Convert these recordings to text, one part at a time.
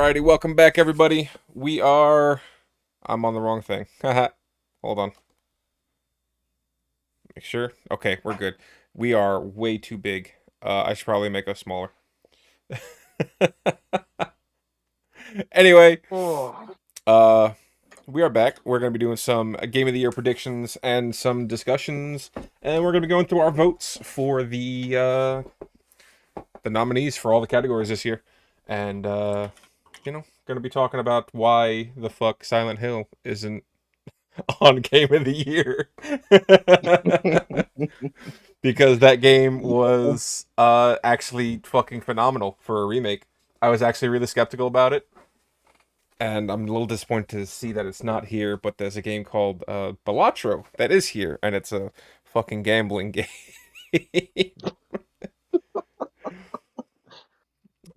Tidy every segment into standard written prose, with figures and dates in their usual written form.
Alrighty, welcome back, everybody. We are. I'm on the wrong thing. Haha. Hold on. Make sure. Okay, we're good. We are way too big. I should probably make us smaller. Anyway, Oh, uh, we are back. We're gonna be doing some Game of the Year predictions and some discussions, and we're gonna be going through our votes for the nominees for all the categories this year, and gonna be talking about why the fuck Silent Hill isn't on Game of the Year. Because that game yeah. was actually fucking phenomenal for a remake. I was actually really skeptical about it, and I'm a little disappointed to see that it's not here, but there's a game called Balatro that is here, and it's a fucking gambling game.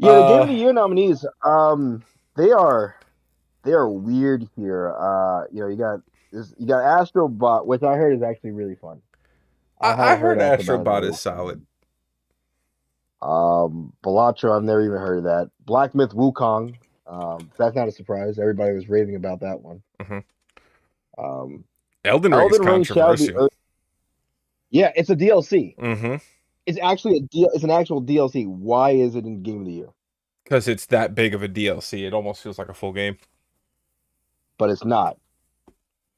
Yeah, the Game of uh the Year nominees, they are they are weird here. You got Astrobot, which I heard is actually really fun. I Heard heard Astrobot is Astrobot really is solid. Balatro, I've never even heard of that. Black Myth Wukong, that's not a surprise. Everybody was raving about that one. Hmm. Um, Elden Ring is Elden Ring shall be. controversial. Yeah, it's a DLC. Mm-hmm. It's actually a deal. It's an actual DLC. Why is it in Game of the Year? Because it's that big of a DLC, it almost feels like a full game. But it's not.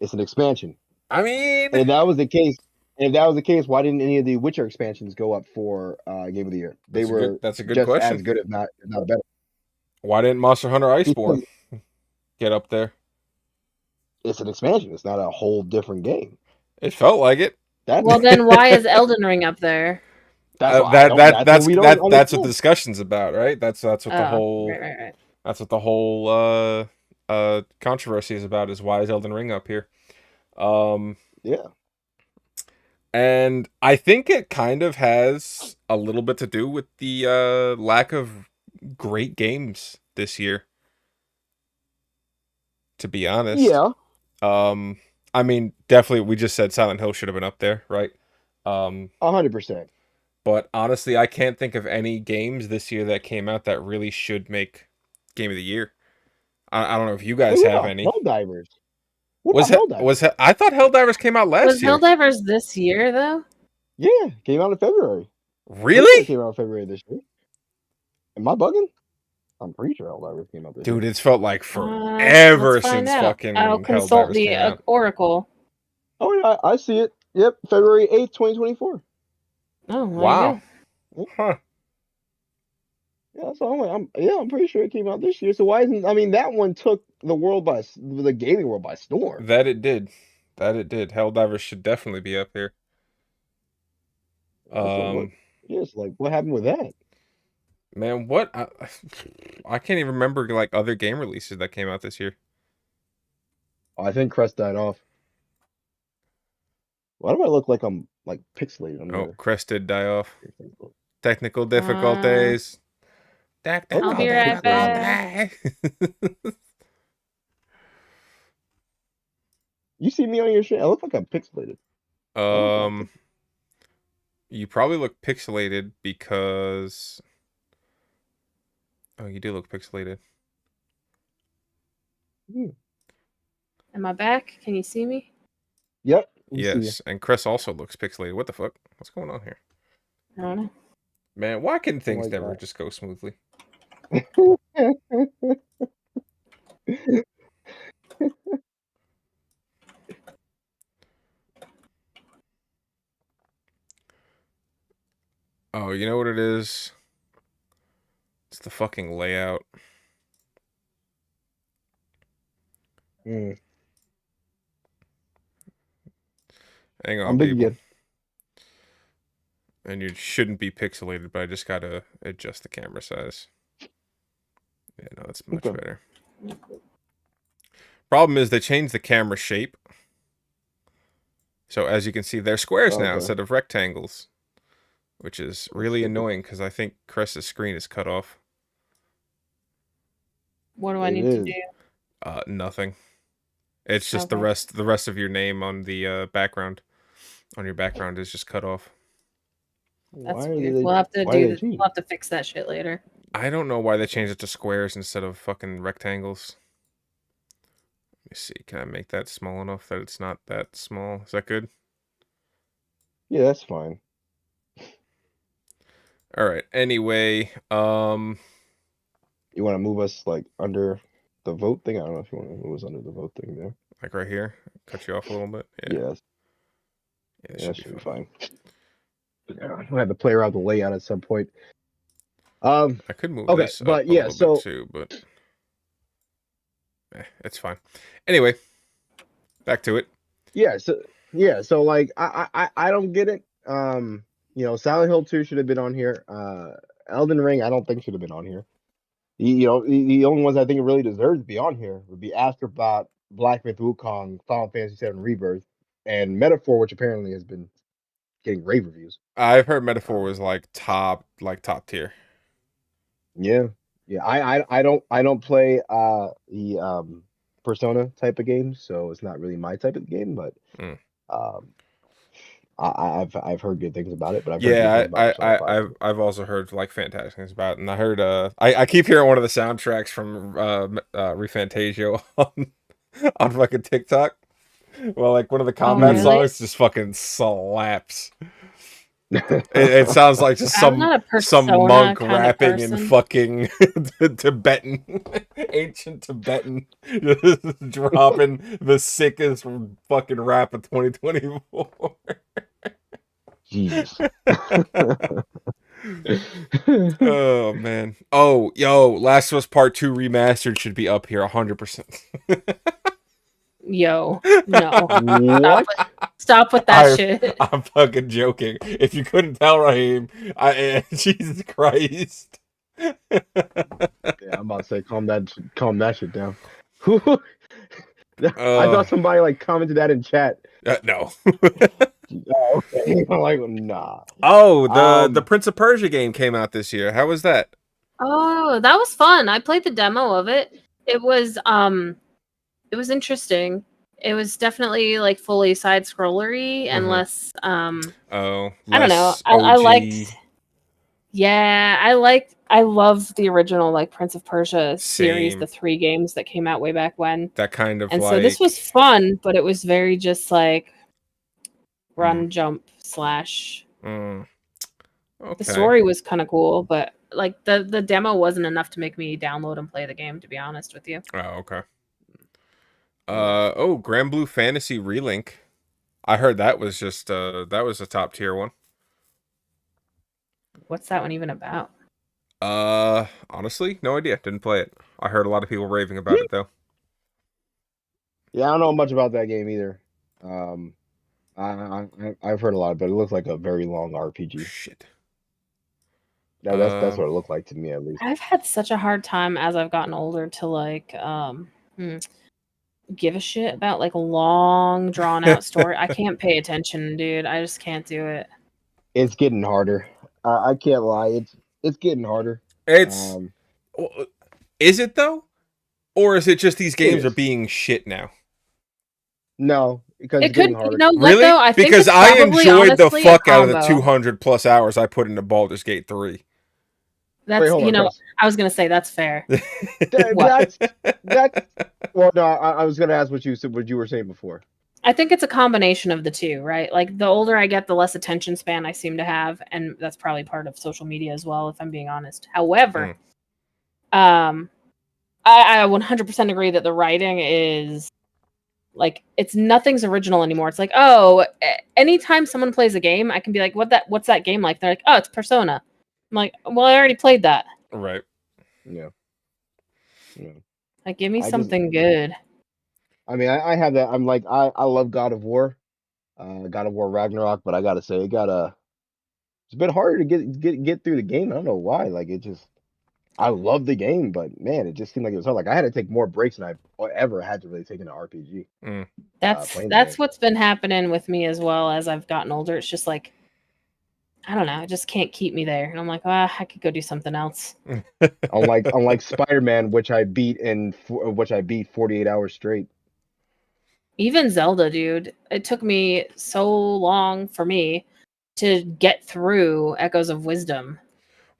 It's an expansion. I mean, And if that was the case, why didn't any of the Witcher expansions go up for Game of the Year? They were that's a good just question. as good, if not better. Why didn't Monster Hunter Iceborne Because get up there? it's an expansion. It's not a whole different game. It felt like it. That Well, then why is Elden Ring up there? that's what I don't. That's what we don't That's what the understand. discussion's about, right? That's what the Oh, whole right. that's what the whole controversy is about. Is why is Elden Ring up here? Um, Yeah, and I think it kind of has a little bit to do with the lack of great games this year. To be honest. yeah, Um, I mean, definitely, we just said Silent Hill should have been up there, right? Um, 100%. but honestly, I can't think of any games this year that came out that really should make Game of the Year. I don't know if you guys What have about any. Helldivers? What about Helldivers? I thought Helldivers came out Was last year. Helldivers this year though? Yeah, came out in February. Pretty sure it Really? came out in February this year. Am I bugging? I'm pretty sure Helldivers came out this Dude, year. it's felt like forever Let's find since out. fucking I'll consult Helldivers the came out. Oracle. Oh yeah, I see it. Yep, February 8th, 2024. Oh, there Wow. you Huh. Yeah, so I'm pretty sure it came out this year. So why isn't that one took the gaming world by storm. That it did. That it did. Helldivers should definitely be up here. So what? Yes, like what happened with that? Man, what? I can't even remember like other game releases that came out this year. Oh, I think Crest died off. Why do I look like I'm like pixelated? Oh, Crest did die off. Technical go. difficulties. I'll be right back. You see me on your shit? I look like I'm pixelated. You probably look pixelated because. Oh, you do look pixelated. Am I back? Can you see me? Yep. Yes, and Chris also looks pixelated. What the fuck? What's going on here? I don't know. Man, why can things Like never that. just go smoothly? Oh, you know what it is? It's the fucking layout. Mm. Hang on, I'm big people. again. And you shouldn't be pixelated, but I just gotta adjust the camera size. Yeah, no, that's much better. Problem is they changed the camera shape. So as you can see, they're squares now instead of rectangles. Which is really annoying because I think Cress's screen is cut off. What do I need to do? Nothing. It's just the rest of your name on the background. On your background is just cut off. That's weird. We'll have to fix that shit later. I don't know why they changed it to squares instead of fucking rectangles. Let me see. Can I make that small enough that it's not that small? Is that good? Yeah, that's fine. All right. Anyway, You want to move us like under the vote thing? I don't know if you want to move us under the vote thing there. like right here, cut you off a little bit. Yeah, Yeah, that's, yeah, yeah, that should should be be fine. fine. We'll have to play around the layout at some point. Um, I could move okay, this up but a yeah, little bit so too, but it's fine. Anyway, back to it. so like I don't get it. Silent Hill 2 should have been on here. Elden Ring, I don't think should have been on here. The only ones I think really deserve to be on here would be Astrobot, Black Myth Wukong, Final Fantasy VII Rebirth, and Metaphor, which apparently has been getting rave reviews. I've heard Metaphor Um, was like top tier. yeah, yeah. I don't play the Persona type of games, so it's not really my type of game. But Mm. um, I've heard good things about it. But I've heard good Yeah, things about Persona 5 too. I've also heard like fantastic things about it, and I heard I keep hearing one of the soundtracks from Refantasio on fucking TikTok. Well, like one of the Oh, combat Mm. really? songs just fucking slaps. It sounds like just I'm not a some Persona monk kind of rapping in person. fucking Tibetan, ancient Tibetan, just dropping the sickest fucking rap of 2024. Jesus. Oh man. Oh, yo, Last of Us Part 2 remastered should be up here 100%. Yo, no. What? Stop with that shit. I'm fucking joking. If you couldn't tell, Raheem, Jesus Christ. Yeah, I'm about to say calm that shit down. I Uh, thought somebody like commented that in chat. no. Oh, okay. I'm like, nah. Oh, the Um, Prince of Persia game came out this year. How was that? Oh, that was fun. I played the demo of it. It was interesting. It was definitely like fully side scrollery and Mhm. less Oh, I don't know. less I liked OG. yeah, I love the original like Prince of Persia series, Same. the 3 games that came out way back when. That kind of And so this was like. fun, but it was very just like Mm, run jump slash. mm, The okay. story was kind of cool, but like the demo wasn't enough to make me download and play the game, to be honest with you. Oh, okay. yeah. Oh, Grand Blue Fantasy Relink. I heard that was just that was a top tier one. What's that one even about? Honestly, no idea. Didn't play it. I heard a lot of people raving about it though. Yeah, I don't know much about that game either. Um, I've heard a lot, but it looks like a very long RPG. Shit. That's what it looked like to me, at least. I've had such a hard time as I've gotten older to like give a shit about like long drawn out story. I can't pay attention, dude. I just can't do it. It's getting harder. I can't lie. It's getting harder. It's Um, is it though? Or is it just these it games are is. being shit now? No, because It it's getting could, you harder. know what Really? though? I think Because it's I probably enjoyed the honestly a fuck out of the combo. 200 plus hours I put into Baldur's Gate 3. Wait, That's hold on, Chris. I was gonna say that's fair. That's well, no, I was gonna ask what you were saying before. I think it's a combination of the two, right? Like the older I get, the less attention span I seem to have, and that's probably part of social media as well, if I'm being honest. However, I 100% agree that the writing is like nothing's original anymore. It's like, oh, anytime someone plays a game, I can be like, what's that game like? They're like, oh, it's Persona. I'm like, well, I already played that. Right. Yeah. Yeah. Like, give me I just, something good. I mean, I have that. I'm like, I love God of War, God of War Ragnarok, but I gotta say, it's a bit harder to get through the game. I don't know why. Like, I love the game, but man, it just seemed like it was hard. Like, I had to take more breaks than I ever had to really take in an RPG. Playing the game. That's what's been happening with me as well as I've gotten older. It's just like, I don't know, it just can't keep me there. And I'm like, I could go do something else. Unlike Spider-Man, which I beat 48 hours straight. Even Zelda, dude, it took me so long for me to get through Echoes of Wisdom.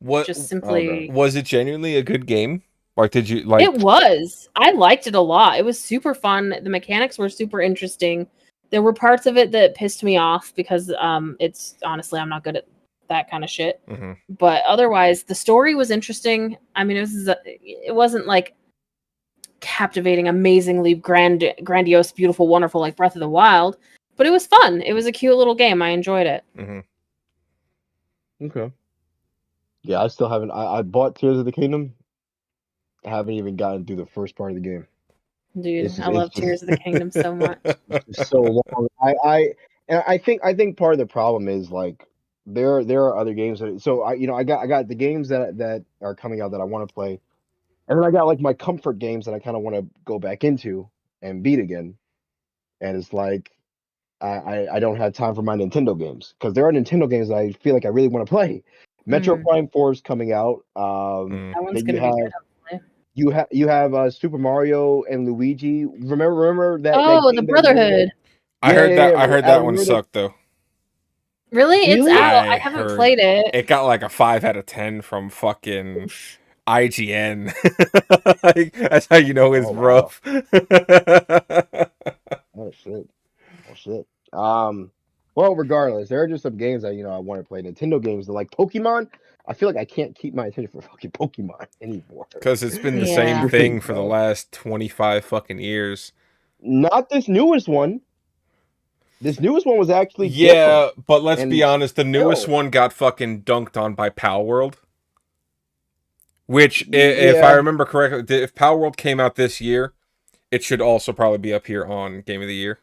What just simply. was it? Genuinely a good game? Like, did you like? It was. I liked it a lot. It was super fun. The mechanics were super interesting. There were parts of it that pissed me off because it's honestly I'm not good at that kind of shit. Mhm. But otherwise, the story was interesting. I mean, it wasn't like captivating, amazingly grandiose, beautiful, wonderful like Breath of the Wild, but it was fun. It was a cute little game. I enjoyed it. Okay. Yeah, I still haven't. I bought Tears of the Kingdom. I haven't even gotten through the first part of the game. Dude, I love Tears of the Kingdom so much. It's so long. I think part of the problem is like there are other games that so I got the games that are coming out that I want to play, and then I got like my comfort games that I kind of want to go back into and beat again, and it's like I don't have time for my Nintendo games because there are Nintendo games that I feel like I really want to play. Metro Prime 4 is coming out. That one's Then gonna be good. Hopefully. you have Super Mario and Luigi. Remember that? Oh, that the game Brotherhood. I heard that Adam, one remember sucked though. Really? It's Really? out. I haven't heard played it. It got like a 5 out of 10 from fucking IGN. Like, that's how you know it's Oh, wow. rough. Oh shit. Well, regardless, there are just some games that I want to play. Nintendo games that like Pokemon. I feel like I can't keep my attention for fucking Pokemon anymore. Because it's been the Yeah. same thing for the No. last 25 fucking years. Not this newest one. This newest one was actually Yeah, different. but let's And be honest, the newest still. one got fucking dunked on by Pal World. Which, if I Yeah. remember correctly, if Pal World came out this year, it should also probably be up here on Game of the Year.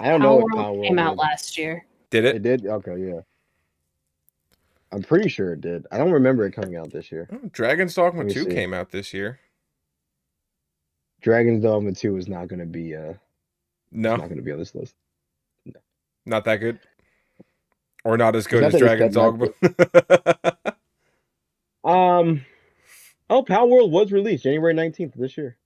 I don't know what Power World came out did. last year. Did it? It did? Okay, yeah. I'm pretty sure it did. I don't remember it coming out this year. Oh, Dragon's Dogma Let me 2 see. came out this year. Dragon's Dogma 2 is not going to be No, it's not going to be on this list. not that good. Or not as good not as that it's Dragon's that Dogma. Oh, Power World was released January 19th of this year.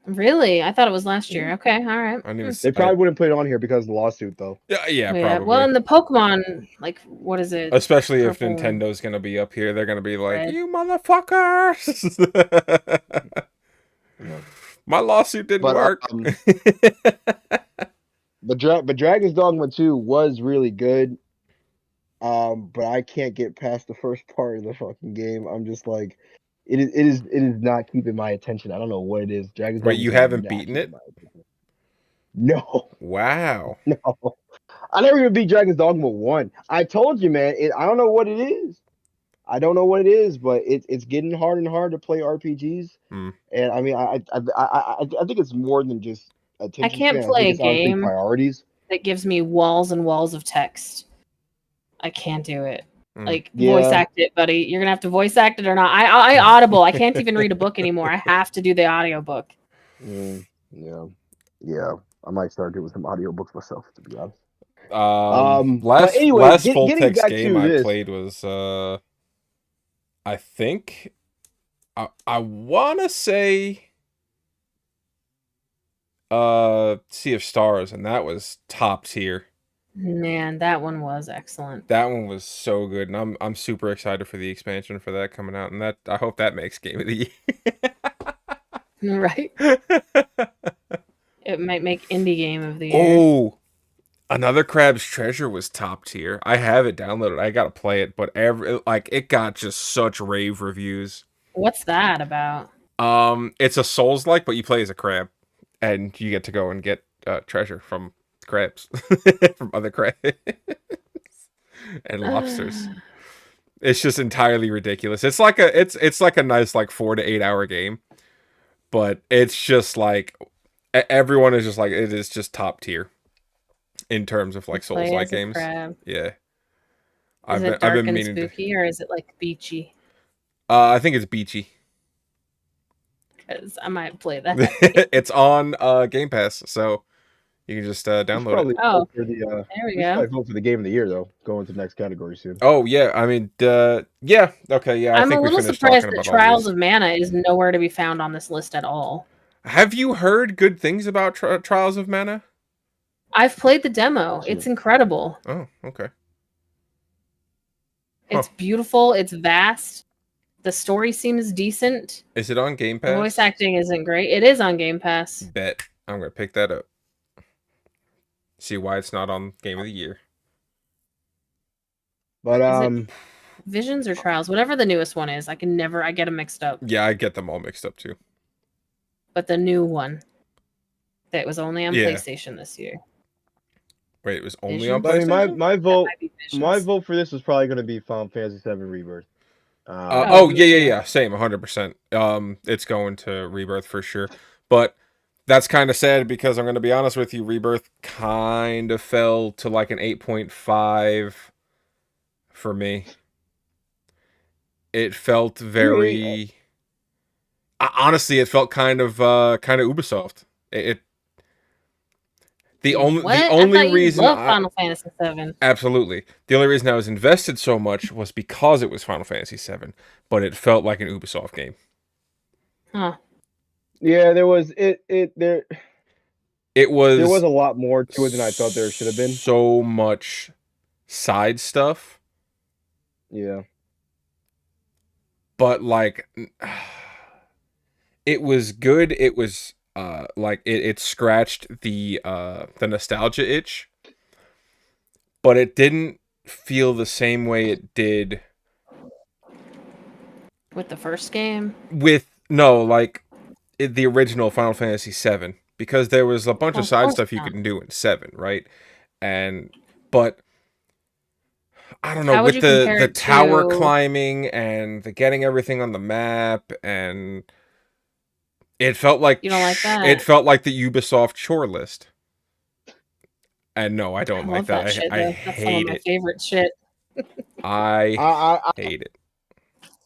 Really? I thought it was last year. Okay, all right. I didn't even They probably wouldn't put it on here because of the lawsuit, though. yeah, probably. Well, and the Pokemon, like, what is it? Especially if Purple Nintendo's gonna be up here, they're gonna be like, Red. "You motherfuckers!" My lawsuit didn't work. But Dragon's Dogma 2 was really good. But I can't get past the first part of the fucking game. I'm just like, it is not keeping my attention. I don't know what it is. Dragon's Wait, Dogma you 2 is haven't not beaten keeping it? my attention. No, Wow. no. I never even beat Dragon's Dogma 1. I told you, man. I don't know what it is. I don't know what it is, but it's getting hard and hard to play RPGs. Hmm. And I mean, I think it's more than just attention. I can't span. play I a think it's honestly game priorities. that gives me walls and walls of text. I can't do it. Like, Yeah. voice act it, buddy. You're gonna have to voice act it or not. I Audible. I can't even read a book anymore. I have to do the audiobook. Yeah. I might start doing some audiobooks myself, to be honest. Last but anyway, last full getting text back game to I this, played was I think I wanna say Sea of Stars, and that was top tier. Man, that one was excellent. That one was so good, and I'm super excited for the expansion for that coming out, and that I hope that makes Game of the Year. Right? It might make indie game of the year. Oh, Another Crab's Treasure was top tier. I have it downloaded. I gotta play it, but it got just such rave reviews. What's that about? It's a Souls-like, but you play as a crab, and you get to go and get treasure from crabs, from other crabs and lobsters. It's just entirely ridiculous. It's like a nice 4 to 8 hour game, but it's just like everyone is just like, it is just top tier in terms of Souls-like games. Crab. Yeah. Is it dark and spooky, or is it beachy? I think it's beachy. Because I might play that. It's on Game Pass, so you can just download it. Oh, there we go. Probably vote for the game of the year, though. Going to the next category soon. Oh yeah, I mean, yeah, okay, yeah. I'm a little surprised that Trials of Mana is nowhere to be found on this list at all. Have you heard good things about Trials of Mana? I've played the demo. It's incredible. Oh, okay. It's beautiful. It's vast. The story seems decent. Is it on Game The Pass? voice acting isn't great. It is on Game Pass. Bet. I'm gonna pick that up. See why it's not on Game of the Year. But Is it Visions or Trials? Whatever the newest one is. I get them mixed up. Yeah, I get them all mixed up too. But the new one that was only on Yeah. PlayStation this year. Wait, it was only Visions? on I mean, PlayStation? my vote, Might be Visions. my vote for this is probably going to be Final Fantasy VII Rebirth. Oh, me yeah, too. same, 100%. It's going to Rebirth for sure. But that's kind of sad because I'm going to be honest with you, Rebirth kind of fell to like an 8.5 for me. It felt very... honestly, it felt kind of Ubisoft. The only reason love Final Fantasy VII. Absolutely. The only reason I was invested so much was because it was Final Fantasy VII, but it felt like an Ubisoft game. Huh. Yeah, there was It was. There was a lot more to it than I thought there should have been. So much side stuff, Yeah. but like, it was good. It was like it scratched the nostalgia itch, but it didn't feel the same way it did With the first game. the original Final Fantasy VII, because there was a bunch of side stuff you could do in 7, right? But I don't know, with the tower climbing and the getting everything on the map, and it felt like you don't like that. It felt like the Ubisoft chore list. And no, I don't like that. I That's hate some of my favorite shit. I hate it.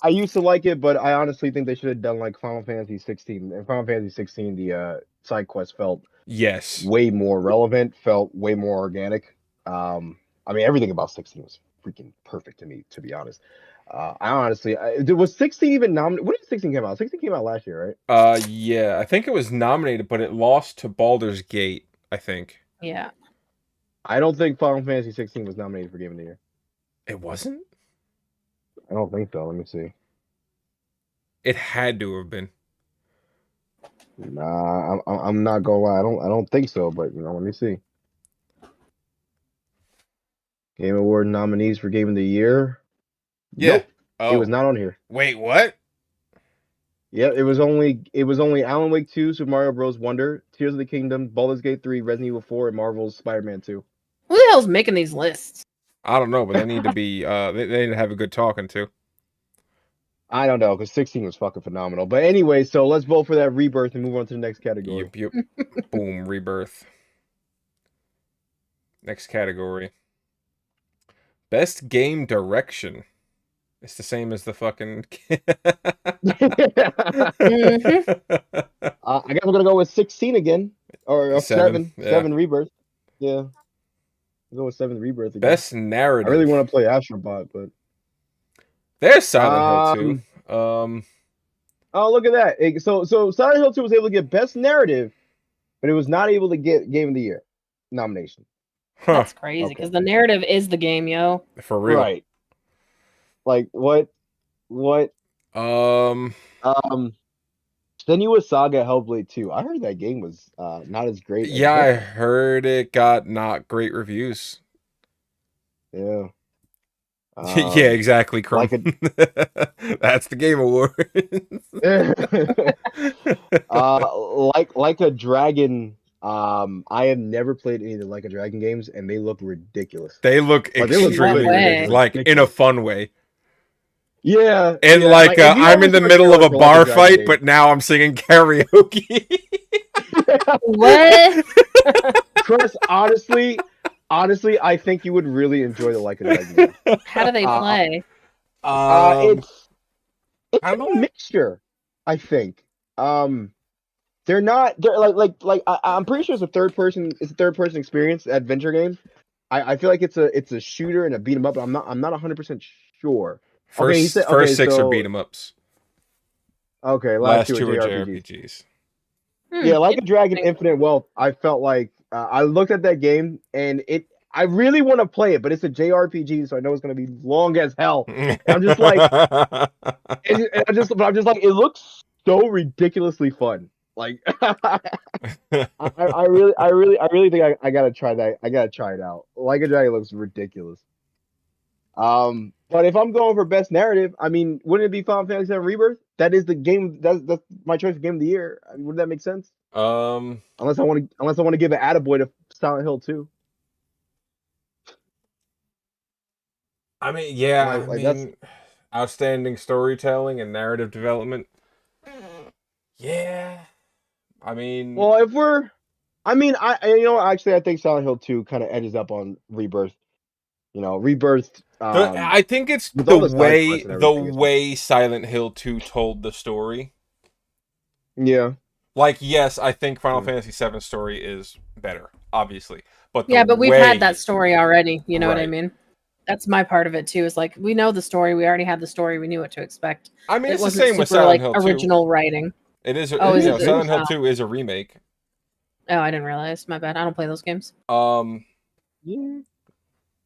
I used to like it, but I honestly think they should have done like Final Fantasy 16. In Final Fantasy 16, the side quest felt way more relevant, felt way more organic. I mean, everything about 16 was freaking perfect to me, to be honest. Was 16 even nominated? When did 16 come out? 16 came out last year, right? Yeah, I think it was nominated, but it lost to Baldur's Gate, I think. Yeah. I don't think Final Fantasy 16 was nominated for Game of the Year. It wasn't? I don't think so. Let me see. It had to have been. Nah, I'm not gonna lie. I don't think so. But let me see. Game Award nominees for Game of the Year. Yeah, nope. It was not on here. Wait, what? Yeah, it was only Alan Wake 2, Super Mario Bros. Wonder, Tears of the Kingdom, Baldur's Gate 3, Resident Evil 4, and Marvel's Spider-Man 2. Who the hell's making these lists? I don't know, but they need to be they need to have a good talking to. I don't know, because 16 was fucking phenomenal. But anyway, so let's vote for that Rebirth and move on to the next category. Yep. Boom, Rebirth. Next category. Best game direction. It's the same as the fucking... I guess we're going to go with 16 again. Or 7. Yeah. 7 Rebirth. Yeah. We'll go with 7 Rebirth again. Best narrative. I really want to play Astrobot, but... There's Silent Hill 2. Oh, look at that. So Silent Hill 2 was able to get Best Narrative, but it was not able to get Game of the Year nomination. Huh. That's crazy, because the narrative is the game, yo. For real. Right. Like, what? Senua's Saga Hellblade 2. I heard that game was not as great. Yeah, I heard it got not great reviews. Yeah. Yeah, exactly, Chrome. That's the Game Award. Like a Dragon. I have never played any of the Like a Dragon games, and they look ridiculous. They look extremely ridiculous, like in a fun way. Yeah, and yeah, like I'm in the middle of a bar fight, but now I'm singing karaoke. What? Chris, honestly, I think you would really enjoy the Like a Dragon game. How do they play? It's a mixture, I think. They're like I'm pretty sure it's a third person experience adventure game. I feel like it's a shooter and a beat 'em up, but I'm not 100% sure. First 6 are beat 'em ups. Okay, last 2 are JRPGs. Yeah, Like a Dragon Infinite Wealth. I felt like I looked at that game and I really want to play it, but it's a JRPG, so I know it's gonna be long as hell. And I'm just like, I'm just like, it looks so ridiculously fun. Like, I really think I gotta try that. I gotta try it out. Like a Dragon looks ridiculous. But if I'm going for best narrative, I mean, wouldn't it be Final Fantasy VII Rebirth? That is the game. That's my choice for game of the year. I mean, wouldn't that make sense? um, Unless I want to give an attaboy to Silent Hill 2. I mean, yeah, Like that's outstanding storytelling and narrative development. Yeah, I mean, well, if we're, I mean, actually, I think Silent Hill 2 kind of edges up on Rebirth. Rebirth. I think it's With the all the side way quests and everything, Silent Hill 2 told the story. Yeah. Like, yes, I think Final Mm. Fantasy VII story is better, obviously, but Yeah, but we've way, had that story already. You know what I Right. mean? That's my part of it too. Is like we know the story. We already had the story. We knew what to expect. I mean, It it's the wasn't same with super Silent like Hill 2. original writing. It is, Oh, is it? Silent Hill Oh. 2 is a remake. Oh, I didn't realize. My bad. I don't play those games. Yeah.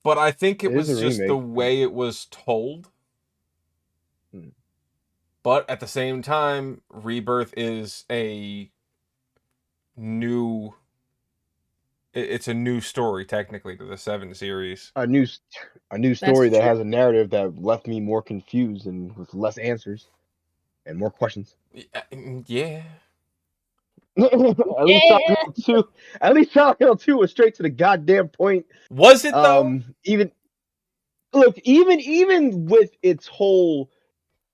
But I think it It is was a just the remake. way it was told. Hmm. But at the same time, Rebirth is a new. It's a new story technically to the 7 series. A new story that has a narrative that left me more confused and with less answers and more questions. Yeah. At least Silent Hill 2 was straight to the goddamn point. Was it though? Even with its whole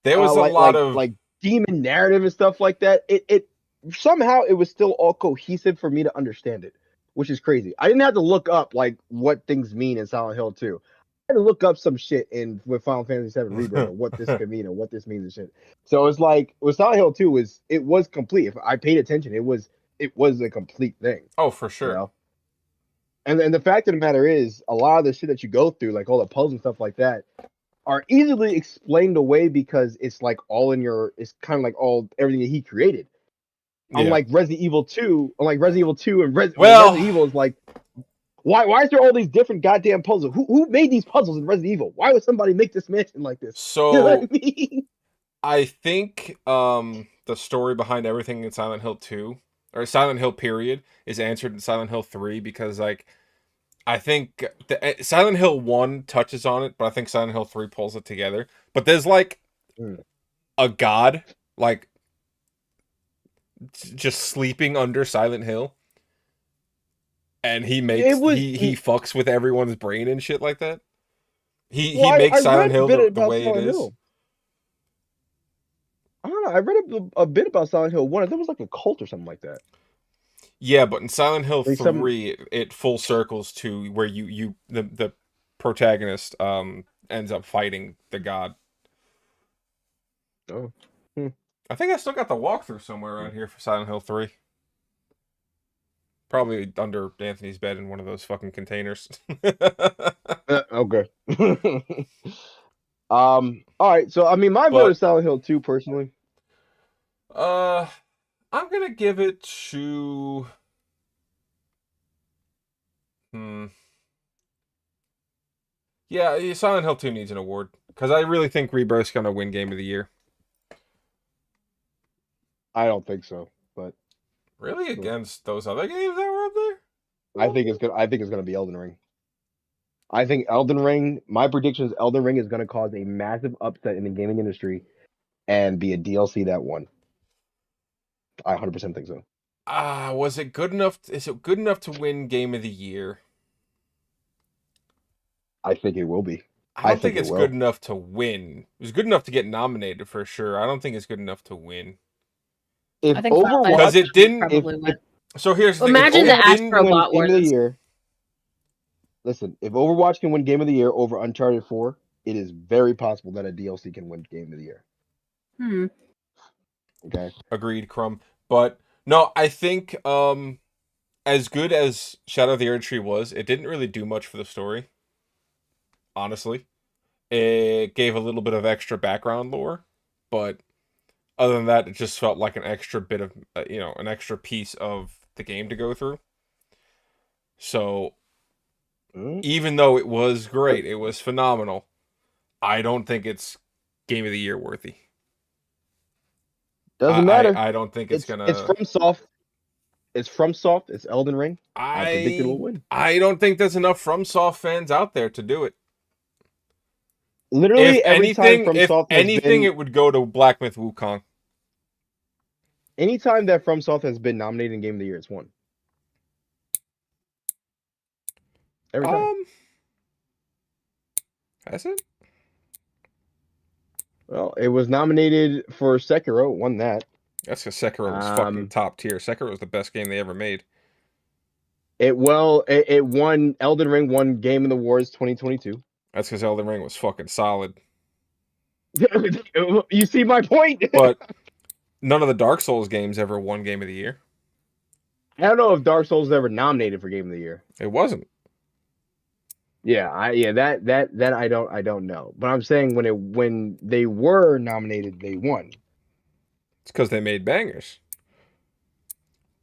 There was a lot of like demon narrative and stuff like that, it somehow it was still all cohesive for me to understand it, which is crazy. I didn't have to look up like what things mean in Silent Hill 2. I had to look up some shit with Final Fantasy VII Rebirth or what this could mean or what this means and shit. So it's like with Silent Hill 2 was complete. If I paid attention, it was a complete thing. Oh, for sure. And the fact of the matter is, a lot of the shit that you go through, like all the puzzles and stuff like that, are easily explained away because it's like it's kind of like everything that he created. Yeah. Unlike Resident Evil 2 and Resident Evil is like, why is there all these different goddamn puzzles? Who made these puzzles in Resident Evil? Why would somebody make this mansion like this? So you know what I mean? I think the story behind everything in Silent Hill 2 or Silent Hill period is answered in Silent Hill 3 because like I think Silent Hill 1 touches on it, but I think Silent Hill 3 pulls it together. But there's like a god like just sleeping under Silent Hill. And he makes he fucks with everyone's brain and shit like that. He makes Silent Hill the way it is. I don't know. I read a bit about Silent Hill 1. There was like a cult or something like that. Yeah, but in Silent Hill Like 3, it full circles to where the protagonist ends up fighting the god. Oh. I think I still got the walkthrough somewhere around here for Silent Hill 3. Probably under Anthony's bed in one of those fucking containers. Okay. All right. So I mean, my vote is Silent Hill 2 personally. I'm gonna give it to. Yeah, Silent Hill 2 needs an award because I really think Rebirth's gonna win Game of the Year. I don't think so, but really against those other games that were up there. I think it's gonna be Elden Ring. I think Elden Ring. My prediction is Elden Ring is gonna cause a massive upset in the gaming industry, and be a DLC that won. I 100% think so. Was it good enough? Is it good enough to win Game of the Year? I think it will be. I don't think it's good enough to win. It was good enough to get nominated for sure. I don't think it's good enough to win. If I think Overwatch, because it didn't. Probably So here's the imagine the Astrobot Game of the Year. Listen, if Overwatch can win Game of the Year over Uncharted 4, it is very possible that a DLC can win Game of the Year. Okay. Agreed, Crumb. But no, I think as good as Shadow of the Erdtree was, it didn't really do much for the story. Honestly, it gave a little bit of extra background lore, but other than that, it just felt like an extra bit of an extra piece of the game to go through. So even though it was great, it was phenomenal. I don't think it's Game of the Year worthy. Doesn't matter. I don't think it's It's gonna. from soft. It's from soft. It's Elden Ring. I predict it will win. I don't think there's enough FromSoft fans out there to do it. Literally every time If FromSoft has anything, been, it would go to Black Myth Wukong. anytime that FromSoft has been nominated in Game of the Year, it's won. Every time. Has it? Well, it was nominated for Sekiro, won that. That's because Sekiro was fucking top tier. Sekiro was the best game they ever made. It won. Elden Ring won Game of the Awards 2022. That's because Elden Ring was fucking solid. You see my point? But none of the Dark Souls games ever won Game of the Year. I don't know if Dark Souls was ever nominated for Game of the Year. It wasn't. Yeah, that I don't know. But I'm saying when they were nominated, they won. It's because they made bangers.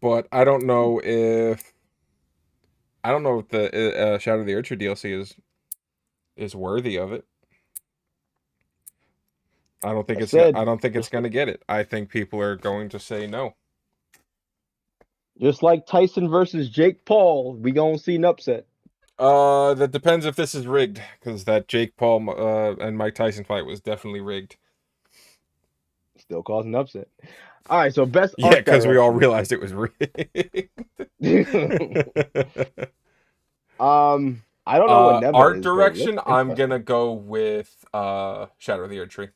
But I don't know if the Shadow of the Archer DLC is worthy of it. I don't think it's going to get it. I think people are going to say no. Just like Tyson versus Jake Paul, we gonna see an upset. That depends if this is rigged, because that Jake Paul and Mike Tyson fight was definitely rigged. Still causing an upset. All right, so best Yeah, because we all realized it was rigged. I don't know what Neva art is, direction. I'm gonna go with Shadow of the Erd Tree.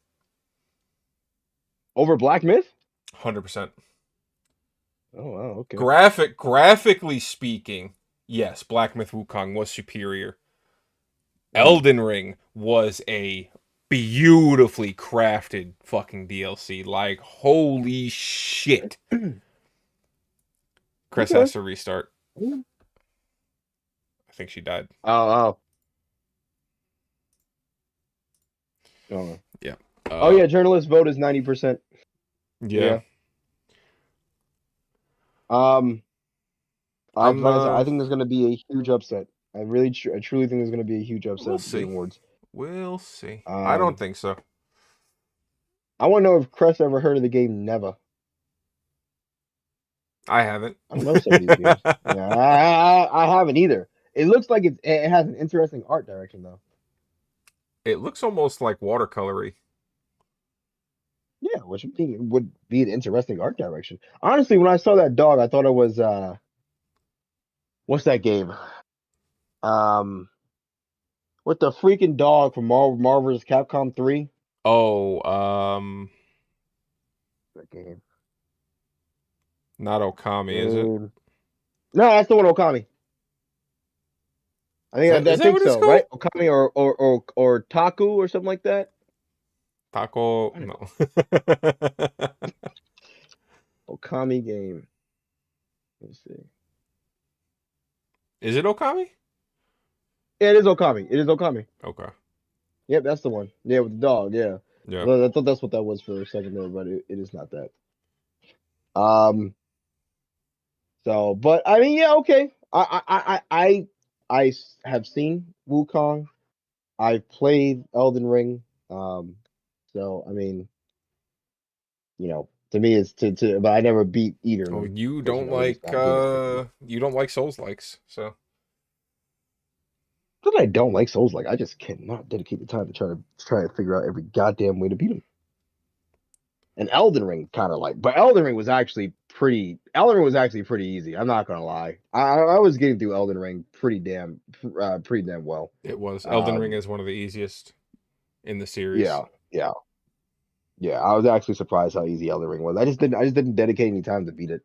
Over Black Myth. 100%. Oh wow, okay. Graphically speaking, yes, Black Myth Wukong was superior. Elden Ring was a beautifully crafted fucking DLC. Like, holy shit. Chris has to restart. I think she died. Oh. Yeah. Yeah, journalist vote is 90%. Yeah. I think there's gonna be a huge upset. I truly think there's gonna be a huge upset. We'll at the see. Game Awards. We'll see. I don't think so. I want to know if Chris ever heard of the game Neva. I haven't. I don't know some of these games. Yeah, I haven't either. It looks like it has an interesting art direction though. It looks almost like watercolory. Yeah, which I think would be an interesting art direction. Honestly, when I saw that dog, I thought it was what's that game? With the freaking dog from Marvel vs. Capcom 3. Oh, That game. Not Okami, is it? No, that's the one Okami. I think I think so, right? Okami or Taku or something like that. Taco, no. Okami game. Let's see. Is it Okami? Yeah, it is Okami. It is Okami. Okay. Yep, that's the one. Yeah, with the dog. Yeah. Yeah. Well, I thought that's what that was for a second there, but it is not that. So, but I mean, yeah, okay. I have seen Wukong. I've played Elden Ring. So I mean, to me it's but I never beat either. Oh, you don't like Souls likes, so. Not that I don't like Souls like. I just cannot dedicate the time to try to figure out every goddamn way to beat them. And Elden Ring kind of like, but Elden Ring was actually pretty easy. I'm not gonna lie. I was getting through Elden Ring pretty damn well. It was. Elden Ring is one of the easiest in the series. Yeah. I was actually surprised how easy Elden Ring was. I just didn't dedicate any time to beat it.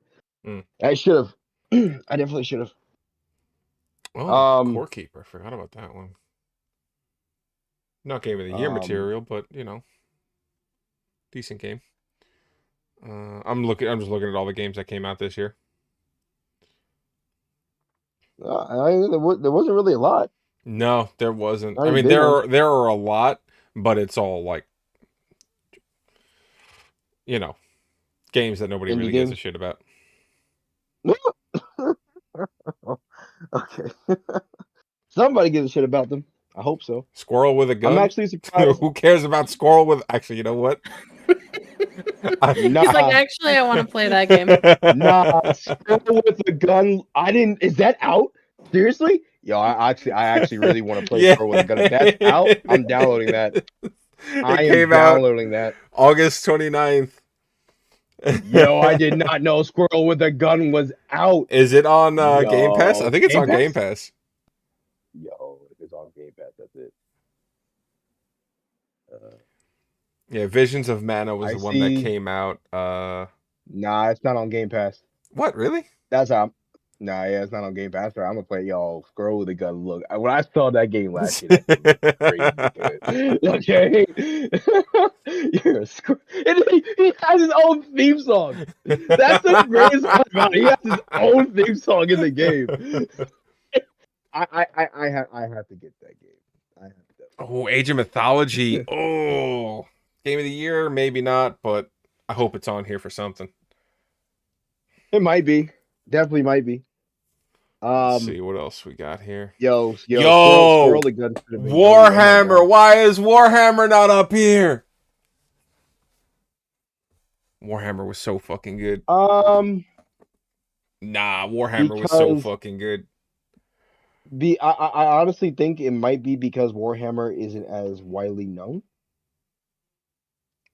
I should have. I definitely should have. Oh, Core Keeper. I forgot about that one. Not Game of the Year material, but decent game. I'm just looking at all the games that came out this year. There wasn't really a lot. No, there wasn't. I mean, there are a lot, but it's all like, games that nobody really gives a shit about. Okay. Somebody gives a shit about them. I hope so. Squirrel with a gun. I'm actually surprised. Who cares about squirrel with? Actually, you know what? He's like, Nah, actually, I want to play that game. nah. Squirrel with a gun. I didn't. Is that out? Seriously? Yo, I actually really want to play Yeah. Squirrel with a gun. If that's out, I'm downloading that. I It am came out downloading that. August 29th. Yo, I did not know Squirrel with a gun was out. Is it on Game Pass? I Yo, think it's Game on Game Pass? Pass. Yo, if it's on Game Pass, that's it. Yeah, Visions of Mana was I the one that see. came out. Nah, it's not on Game Pass. What, really? That's how. Nah, yeah, it's not on Game Pass. Bro. I'm gonna play yo Squirrel with a gun. Look, when I saw that game last year, that game was crazy good. Okay, you're a squirrel. And he has his own theme song. That's the greatest part about it. He has his own theme song in the game. I have to get that game. I have to. Oh, Age of Mythology. Oh, Game of the Year, maybe not, but I hope it's on here for something. It might be. Definitely might be. Let's see what else we got here. Yo, Yo! Squirrel the gun should have been Warhammer. Oh Why is Warhammer not up here? Warhammer was so fucking good. Nah, Warhammer was so fucking good. I honestly think it might be because Warhammer isn't as widely known.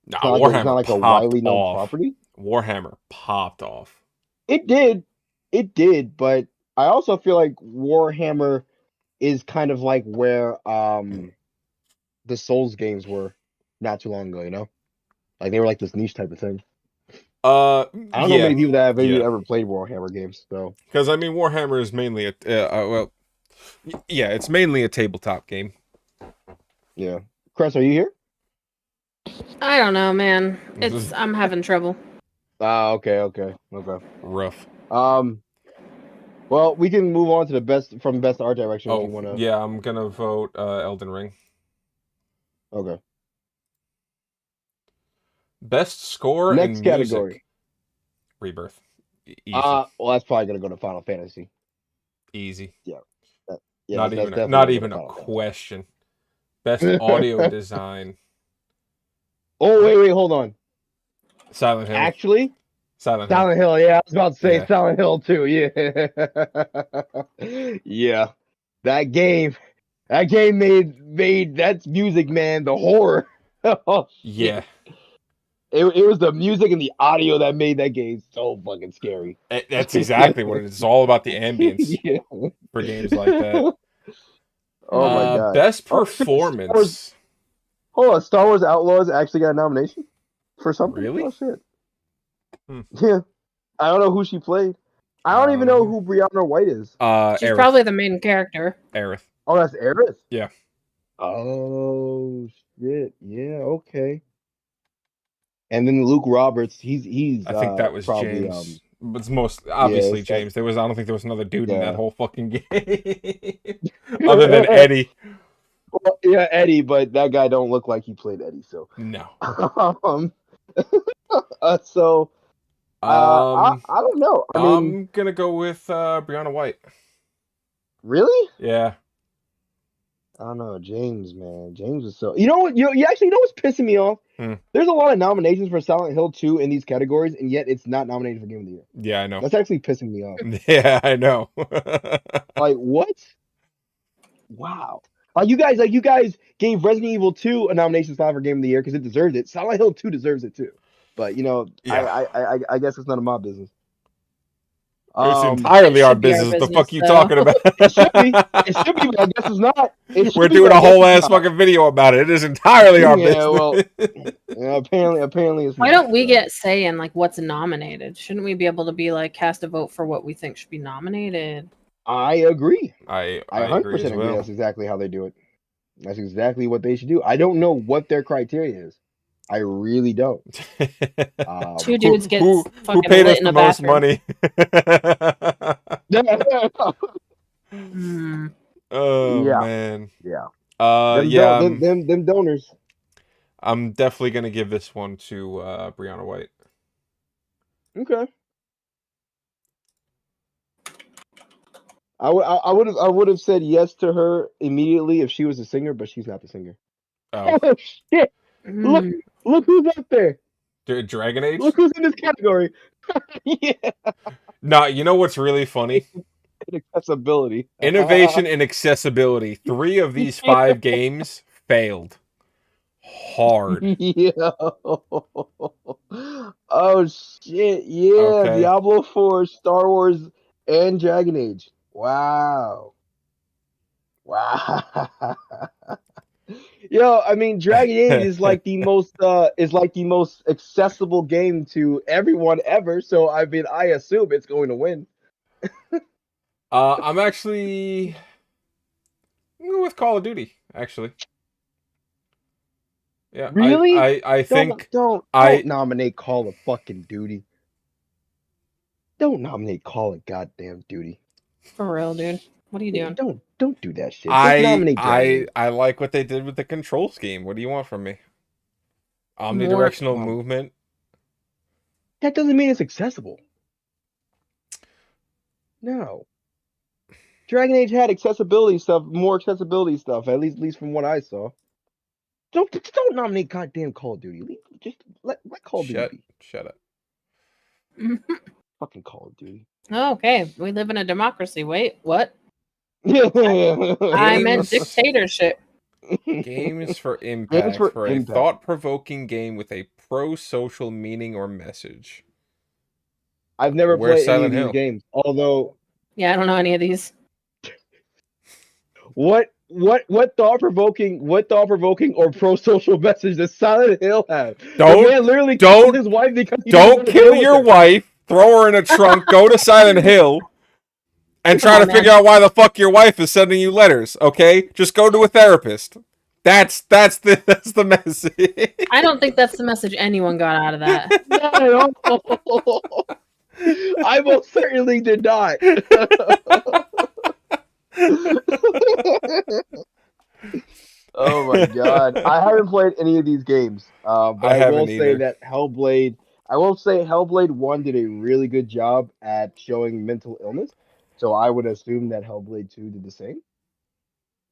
Nah, It's not like a widely known property. Warhammer popped off. It did, but I also feel like Warhammer is kind of like where the Souls games were not too long ago, you know? Like they were like this niche type of thing. I don't know many people that have maybe ever played Warhammer games, so. Because I mean, Warhammer is mainly it's mainly a tabletop game. Yeah, Chris, are you here? I don't know, man. I'm having trouble. Okay. Rough. Well, we can move on to the best art direction if you want to. Yeah, I'm gonna vote Elden Ring. Okay. Best score Next and category. Music. Rebirth. Easy. Well, that's probably gonna go to Final Fantasy. Easy. Yeah. Not even a question. Best audio design. Oh wait, hold on. Silent Hill. Actually, Silent Hill. Yeah, I was about to say Silent Hill too. Yeah. Yeah. That game made that's music, man. The horror. Oh, yeah. It was the music and the audio that made that game so fucking scary. That's exactly what it is. It's all about the ambience for games like that. Oh my god. Best performance. Hold on, Star Wars Outlaws actually got a nomination for something? Really? Oh shit. Yeah. I don't know who she played. I don't even know who Brianna White is. She's Aerith. probably the main character. Aerith. Oh, that's Aerith? Yeah. Oh shit. Yeah, okay. And then Luke Roberts, he's I think that was probably, James. It's most obviously yeah, James. I don't think there was another dude in that whole fucking game other than Eddie. Well, yeah, Eddie, but that guy don't look like he played Eddie, so no. So I don't know. I mean, I'm gonna go with Brianna White. Really? Yeah. I don't know, James, man. James is so. You know what? You actually know what's pissing me off? There's a lot of nominations for Silent Hill 2 in these categories, and yet it's not nominated for Game of the Year. Yeah, I know. That's actually pissing me off. Yeah, I know. Like what? Wow. You guys gave Resident Evil 2 a nomination slot for Game of the Year because it deserved it. Silent Hill 2 deserves it too. But I guess it's none of my business. It's entirely our business. What the fuck you talking about? It should be, but I guess it's not. We're doing a whole ass fucking video about it. It is entirely our business. Well, apparently it's. Why don't we get say in like what's nominated? Shouldn't we be able to be like cast a vote for what we think should be nominated? I agree. I 100% agree. That's exactly how they do it. That's exactly what they should do. I don't know what their criteria is. I really don't. Two dudes get who paid us the most money? Oh man. Yeah. Them donors. I'm definitely gonna give this one to Brianna White. Okay. I would have said yes to her immediately if she was a singer, but she's not the singer. Oh, Oh shit! Look, Mm. look who's up there. Dragon Age. Look who's in this category. Yeah, Nah, you know what's really funny? accessibility. Innovation and accessibility. 3 of these 5 games failed hard. Yeah. Oh shit! Yeah, Okay. Diablo 4, Star Wars, and Dragon Age. Wow. Wow. Yo, I mean, Dragon Age is like the most accessible game to everyone ever. So I mean, I assume it's going to win. I'm actually I'm going with Call of Duty. Actually, yeah. Really? I think Don't I nominate Call of fucking Duty. Don't nominate Call of goddamn Duty. For real, dude. What are you doing? Don't do that shit. Just nominate Dragon Age. I like what they did with the control scheme. What do you want from me? More. Omnidirectional Wow. movement. That doesn't mean it's accessible. No. Dragon Age had accessibility stuff, more accessibility stuff, at least from what I saw. Don't nominate goddamn Call of Duty. Just let Call of Duty be. Shut up. Fucking Call of Duty. Okay, we live in a democracy. Wait, what? I I meant Games- dictatorship. Games for impact for a Impact. thought-provoking game with a pro-social meaning or message. I've never Where's played any Silent of these Hill? games. Although, Yeah, I don't know any of these. what thought-provoking or pro-social message does Silent Hill have? Don't- The man literally don't- killed his wife because he didn't Don't wanna kill deal your with her. wife, throw her in a trunk, go to Silent Hill, and Come try on, to figure man. out why the fuck your wife is sending you letters, okay? Just go to a therapist. That's the message. I don't think that's the message anyone got out of that. Not at all. I most certainly did not. Oh my god! I haven't played any of these games, but I I will haven't say either. that Hellblade. I will say Hellblade 1 did a really good job at showing mental illness, so I would assume that Hellblade 2 did the same.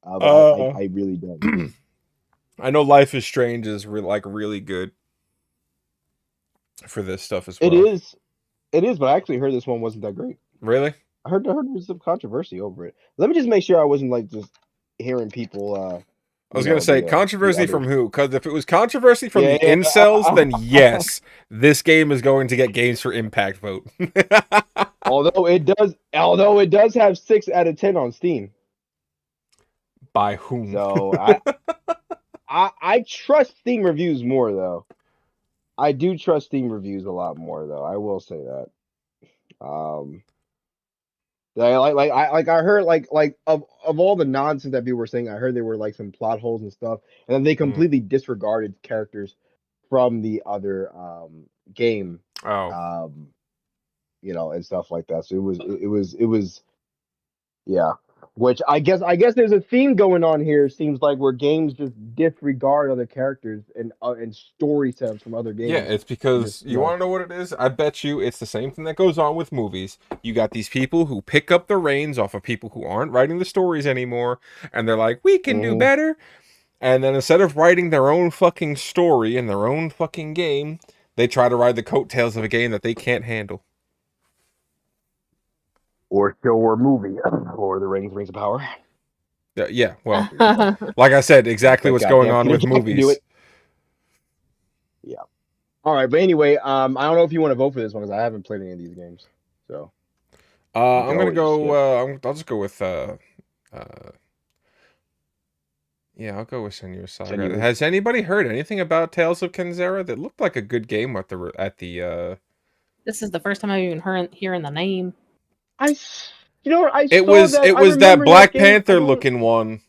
But I really don't. I know Life is Strange is really good for this stuff as well. It is, but I actually heard this one wasn't that great. Really? I heard there was some controversy over it. Let me just make sure I wasn't like just hearing people. I was gonna say controversy from others. who? Because if it was controversy from Yeah, the yeah. incels, then yes, this game is going to get Games for Impact vote. Although it does have 6 out of 10 on Steam. By whom? So I trust Steam reviews more though. I do trust Steam reviews a lot more though. I will say that. I heard like of all the nonsense that people were saying, I heard there were like some plot holes and stuff, and then they completely disregarded characters from the other game. Oh, And stuff like that. So it was yeah. Which I guess there's a theme going on here. Seems like where games just disregard other characters and story sets from other games. yeah. It's because Just, you want to know what it is. I bet you it's the same thing that goes on with movies. You got these people who pick up the reins off of people who aren't writing the stories anymore, and they're like, "We can do Mhm. better." And then instead of writing their own fucking story and their own fucking game, they try to ride the coattails of a game that they can't handle. Or show or movie, or the Rings of Power. Yeah, well, like I said, exactly But what's going goddamn, on with you can't do movies. it. Yeah. All right, but anyway, I don't know if you want to vote for this one because I haven't played any of these games. So I'm gonna always go. I'll just go with. Yeah, I'll go with Senua Saga. Senua. Has anybody heard anything about Tales of Kenzera? That looked like a good game at the. This is the first time I've even hearing the name. I It was that Black Panther looking one.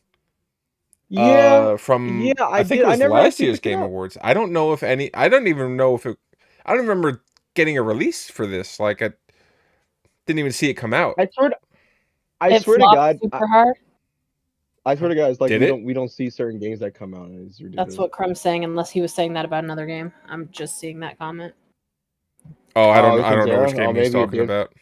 Yeah. From I think did. it I was never last actually year's picked it Game up. Awards. I don't know if any. I don't even know if it. I don't remember getting a release for this. Like I didn't even see it come out. I swear It to flopped God. super hard. I swear to God, it's like Did we it? we don't see certain games that come out. And it's ridiculous. That's what Crumb's saying, unless he was saying that about another game. I'm just seeing that comment. Oh, I don't Kenzera? know which game he's Maybe it talking did. about.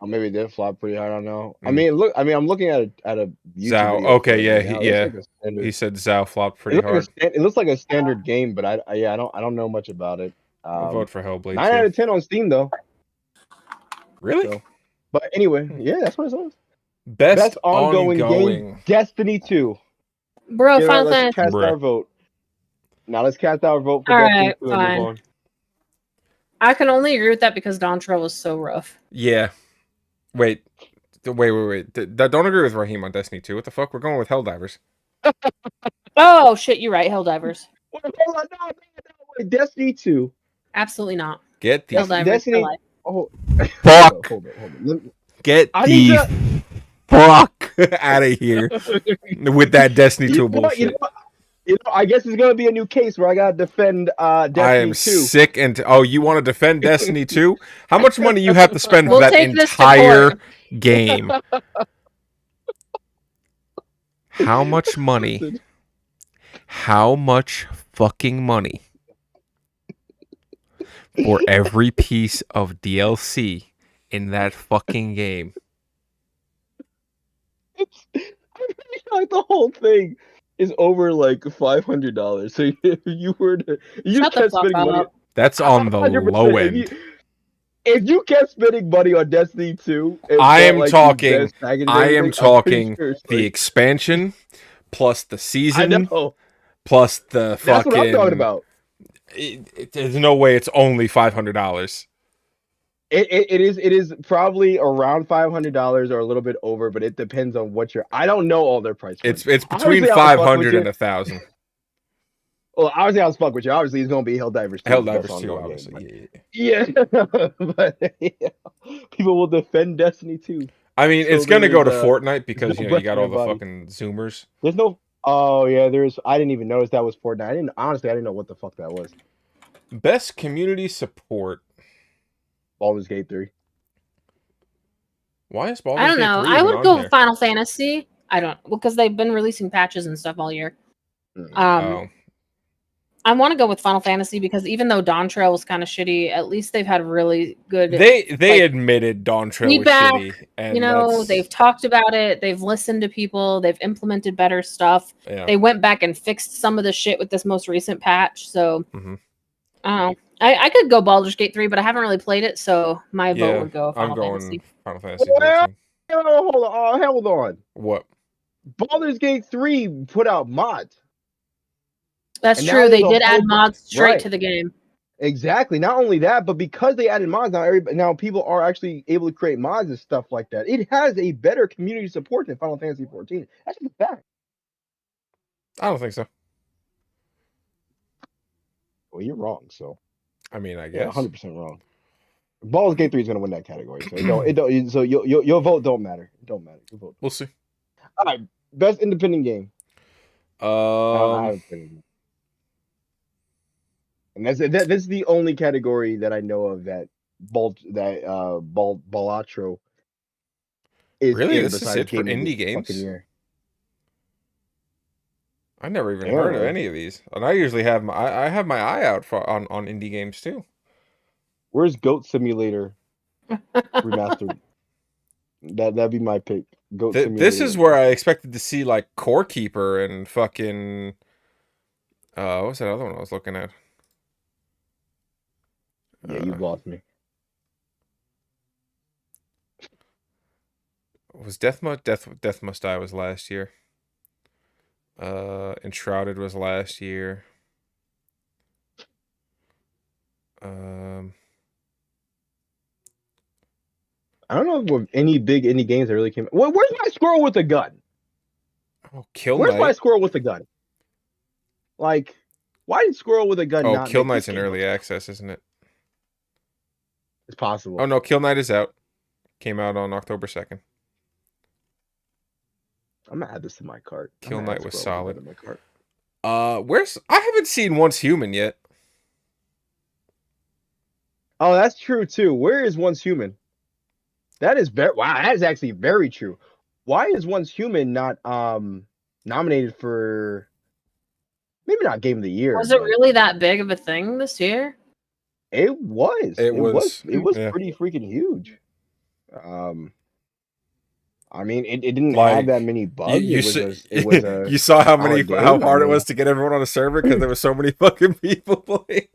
Or maybe it did flop pretty hard. I don't know. I Mm. mean, look. I mean, I'm looking at a YouTube Zhao. video for Okay, it yeah, right now. It looks like a he standard. said Zhao flopped It pretty looks like hard. it looks like a standard game, but I don't know much about it. I'll vote for Hellblade 9 out too. of 10 on Steam though. Really? So, but anyway, yeah, that's what it says. Best ongoing game, ongoing. Destiny 2. Bro, Okay, Final let's Fantasy. cast Bruh. our vote. Now let's cast our vote for All Destiny right, 2 and move fine. on. I can only agree with that because Dontrell was so rough. Yeah. Wait. Don't agree with Raheem on Destiny 2. What the fuck? We're going with Helldivers. Oh shit, you're right. Helldivers. Wait, hold on, no, wait, Destiny 2. Absolutely not. Get the Helldivers. Destiny- for life. Oh, fuck. hold on. Get I need the fuck out of here with that Destiny 2 bullshit. I guess it's gonna be a new case where I gotta defend Destiny I am 2. sick and you want to defend Destiny 2? How much money you have to spend We'll for that take this to entire court. game? How much money? How much fucking money for every piece of DLC in that fucking game? I'm pretty sure like the whole thing is over like $500. So if you were to Shut the kept fuck spending money, up. That's on the 100%, low end. if you kept spending money on Destiny 2, and I bought, am like, talking- the best package and I am everything, I'm pretty talking sure it's the like- expansion plus the I season know. plus the fucking. That's what I'm talking about. There's no way it's only $500. It is probably around $500 or a little bit over, but it depends on what you're. I don't know all their price points. It's between Obviously, I'll fuck with 500 you. and 1,000. Well, obviously, I was fuck with you. Obviously, it's gonna be Helldivers 2. Helldivers 2, obviously. Yeah, but yeah. People will defend Destiny 2. I mean, So it's gonna go to there's, Fortnite because no you got all breath the in my fucking Zoomers. There's no. Oh yeah, there's. I didn't even notice that was Fortnite. I didn't know what the fuck that was. Best community support. Baldur's Gate 3. Why is Baldur's I don't Gate know. 3 I even would on go here? with Final Fantasy. I don't because they've been releasing patches and stuff all year. Oh. I want to go with Final Fantasy because even though Dawn Trail was kind of shitty, at least they've had really good. They like, admitted Dawn Trail was feedback, shitty, and you know, that's- they've talked about it. They've listened to people. They've implemented better stuff. yeah. They went back and fixed some of the shit with this most recent patch. So Mhm. I don't know. I could go Baldur's Gate 3, but I haven't really played it, so my Yeah, vote would go I'm Final going Fantasy. Final Fantasy Well, 14. Hold on. What? Baldur's Gate 3 put out mods. That's And now true. They there's a did add whole- mods straight right. to the game. Exactly. Not only that, but because they added mods, now people are actually able to create mods and stuff like that. It has a better community support than Final Fantasy 14. That's just a fact. I don't think so. Well, you're wrong. So I mean, I yeah, guess. 100% wrong. Baldur's Gate 3 is going to win that category. So it don't. So your vote don't matter. It don't matter. Your vote. We'll see. All right. Best independent game. I haven't played it. And this is the only category that I know of that Balatro is Really? in This is besides it for Game of the indie games? fucking year. I never even Yeah. heard of any of these, and I usually have I have my eye out for on indie games too. Where's Goat Simulator remastered? That'd be my pick. Goat Simulator. This is where I expected to see like Core Keeper and fucking what's that other one I was looking at? Yeah, you lost me. Was Death Must Die was last year. Enshrouded was last year. I don't know if any big indie games that really came. Where's my squirrel with a gun? Oh, Kill Where's my Knight. squirrel with a gun? Like, why did squirrel with a gun Oh, not Kill make Knight's this in game? early access, isn't it? It's possible. Oh no, Kill Knight is out. Came out on October 2nd. I'm gonna add this to my cart. I'm Kill gonna add Knight was Squirrel with a solid. gun to my cart. Where's I haven't seen Once Human yet. Oh, that's true too. Where is Once Human? That is very wow. That is actually very true. Why is Once Human not nominated for maybe not Game of the Year? Was it but really that big of a thing this year? It was. It was, It was yeah. pretty freaking huge. I mean, it didn't Like have that many you, bugs. you, it was you saw how solid how game. hard it was to get everyone on a server because there were so many fucking people playing.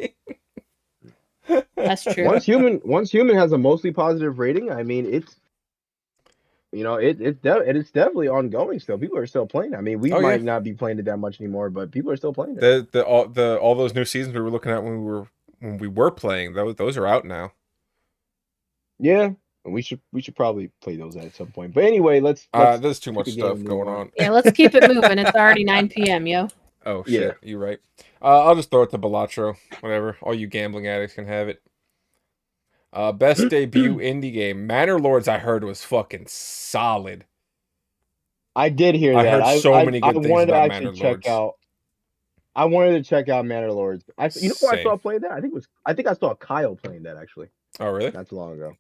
That's true. Once human has a mostly positive rating, I mean, it's it's definitely ongoing still. People are still playing. I mean, we Oh, yeah. might not be playing it that much anymore, but people are still playing it. All those new seasons we were looking at when we were playing, those are out now. Yeah, we should probably play those at some point. But anyway, let's there's too pick much a game stuff and going move on. Yeah, let's keep it moving. It's already 9 p.m., yo. Oh Yeah. shit, you're right. I'll just throw it to Balatro. Whatever. All you gambling addicts can have it. Best debut indie game. Manor Lords I heard was fucking solid. I did hear I that. heard so many good things wanted to about actually Manor check Lords. out. I wanted to check out Manor Lords. You know who I Same. saw play that? I think I saw Kyle playing that actually. Oh really? Not too long ago.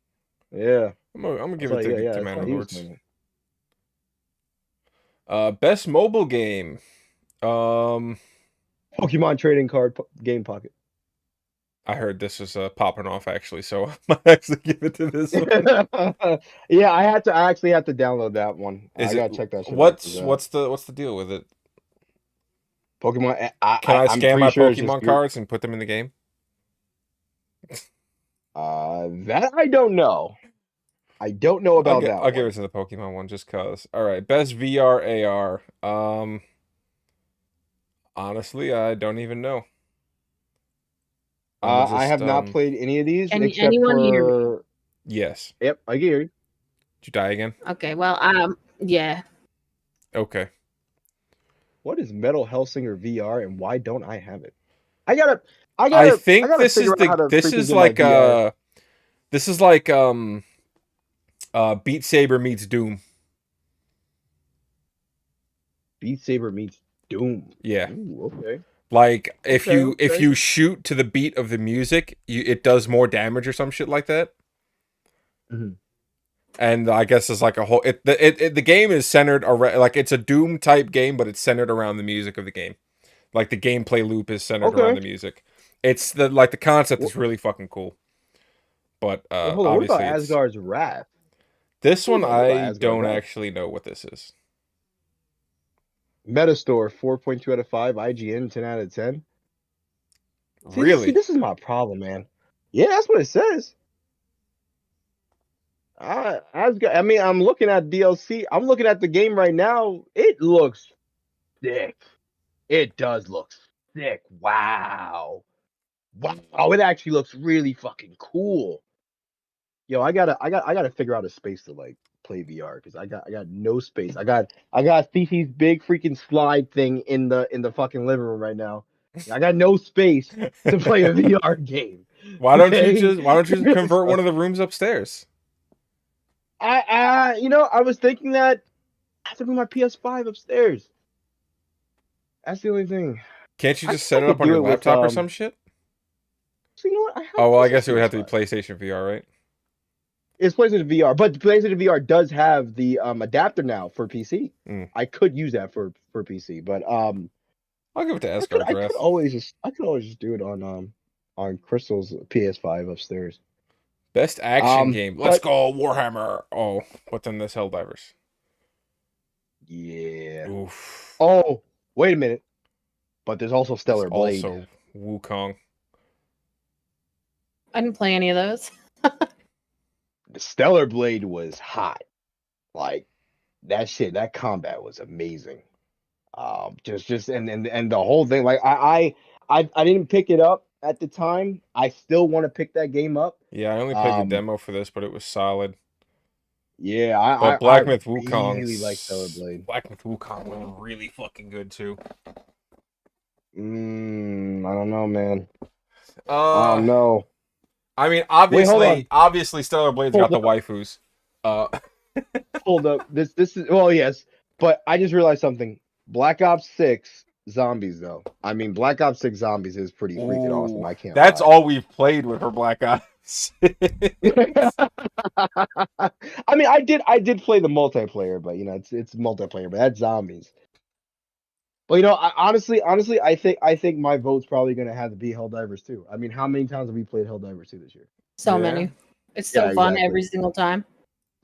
Yeah. I'm gonna give I it saw- to I saw Manor he was Lords. playing Best mobile game. it. Pokemon trading card game pocket. I heard this was popping off actually, so I might actually give it to this one. Yeah, I actually had to download that one. I gotta check that shit out. What's the deal with it? Pokemon. Can I I'm scan pretty my sure it's just Pokemon cards and put them in the game? that I don't know. I don't know about that. I'll give it to the Pokemon one just cause. All right, best VR AR. Honestly, I don't even know. I have not played any of these Can except anyone for. hear me? Yes. Yep, I can hear you. Did you die again? Okay, well, yeah. Okay. What is Metal Hellsinger VR and why don't I have it? I think this is like Beat Saber meets Doom. Beat Saber meets Doom. Yeah. Ooh, okay. Like if Okay. you shoot to the beat of the music, it does more damage or some shit like that. Mhm. And I guess it's like a whole. The game is centered around, like it's a Doom type game, but it's centered around the music of the game. Like the gameplay loop is centered around the music. It's the concept is really fucking cool. But hold on, what obviously about Asgard's Wrath? This one What about I Asgard's don't Wrath? actually know what this is. Metastore 4.2 out of 5, IGN 10 out of 10. Really? This is my problem, man. Yeah, that's what it says. I mean, I'm looking at DLC. I'm looking at the game right now. It looks sick. It does look sick. Wow. It actually looks really fucking cool. Yo, I gotta figure out a space to like play VR because I got no space. I got CC's big freaking slide thing in the fucking living room right now. I got no space to play a VR game. Why don't you just convert one of the rooms upstairs? I was thinking that I have to bring my PS5 upstairs. That's the only thing. Can't you just set it up on your laptop or some shit? So you know what? Oh well, I guess it would have to be PlayStation VR, right? It's PlayStation VR, but PlayStation VR does have the adapter now for PC. I could use that for PC, but I'll give it to Asgard's Wrath. I could always just do it on Crystal's PS5 upstairs. Best action game. Let's go Warhammer. Oh, but then this Helldivers. Yeah. Oof. Oh, wait a minute. But there's also Stellar Blade. Also Wukong. I didn't play any of those. The Stellar Blade was hot. Like that combat was amazing. Just and the whole thing. Like I didn't pick it up at the time. I still want to pick that game up. Yeah, I only played the demo for this, but it was solid. Yeah, but Black Myth Wukong really like Stellar Blade. Black Myth Wukong was really fucking good too. I don't know, man. I don't know. I mean, obviously, Stellar Blade's got the waifus. Hold up, this is yes, but I just realized something. Black Ops 6 Zombies though. I mean, Black Ops 6 Zombies is pretty freaking awesome. I can't. That's lie. all we've played with for Black Ops. I mean, I did play the multiplayer, but it's multiplayer, but that's Zombies. Well, honestly, I think my vote's probably gonna have to be Helldivers 2. I mean, how many times have we played Helldivers 2 this year? So many. It's so fun every single time.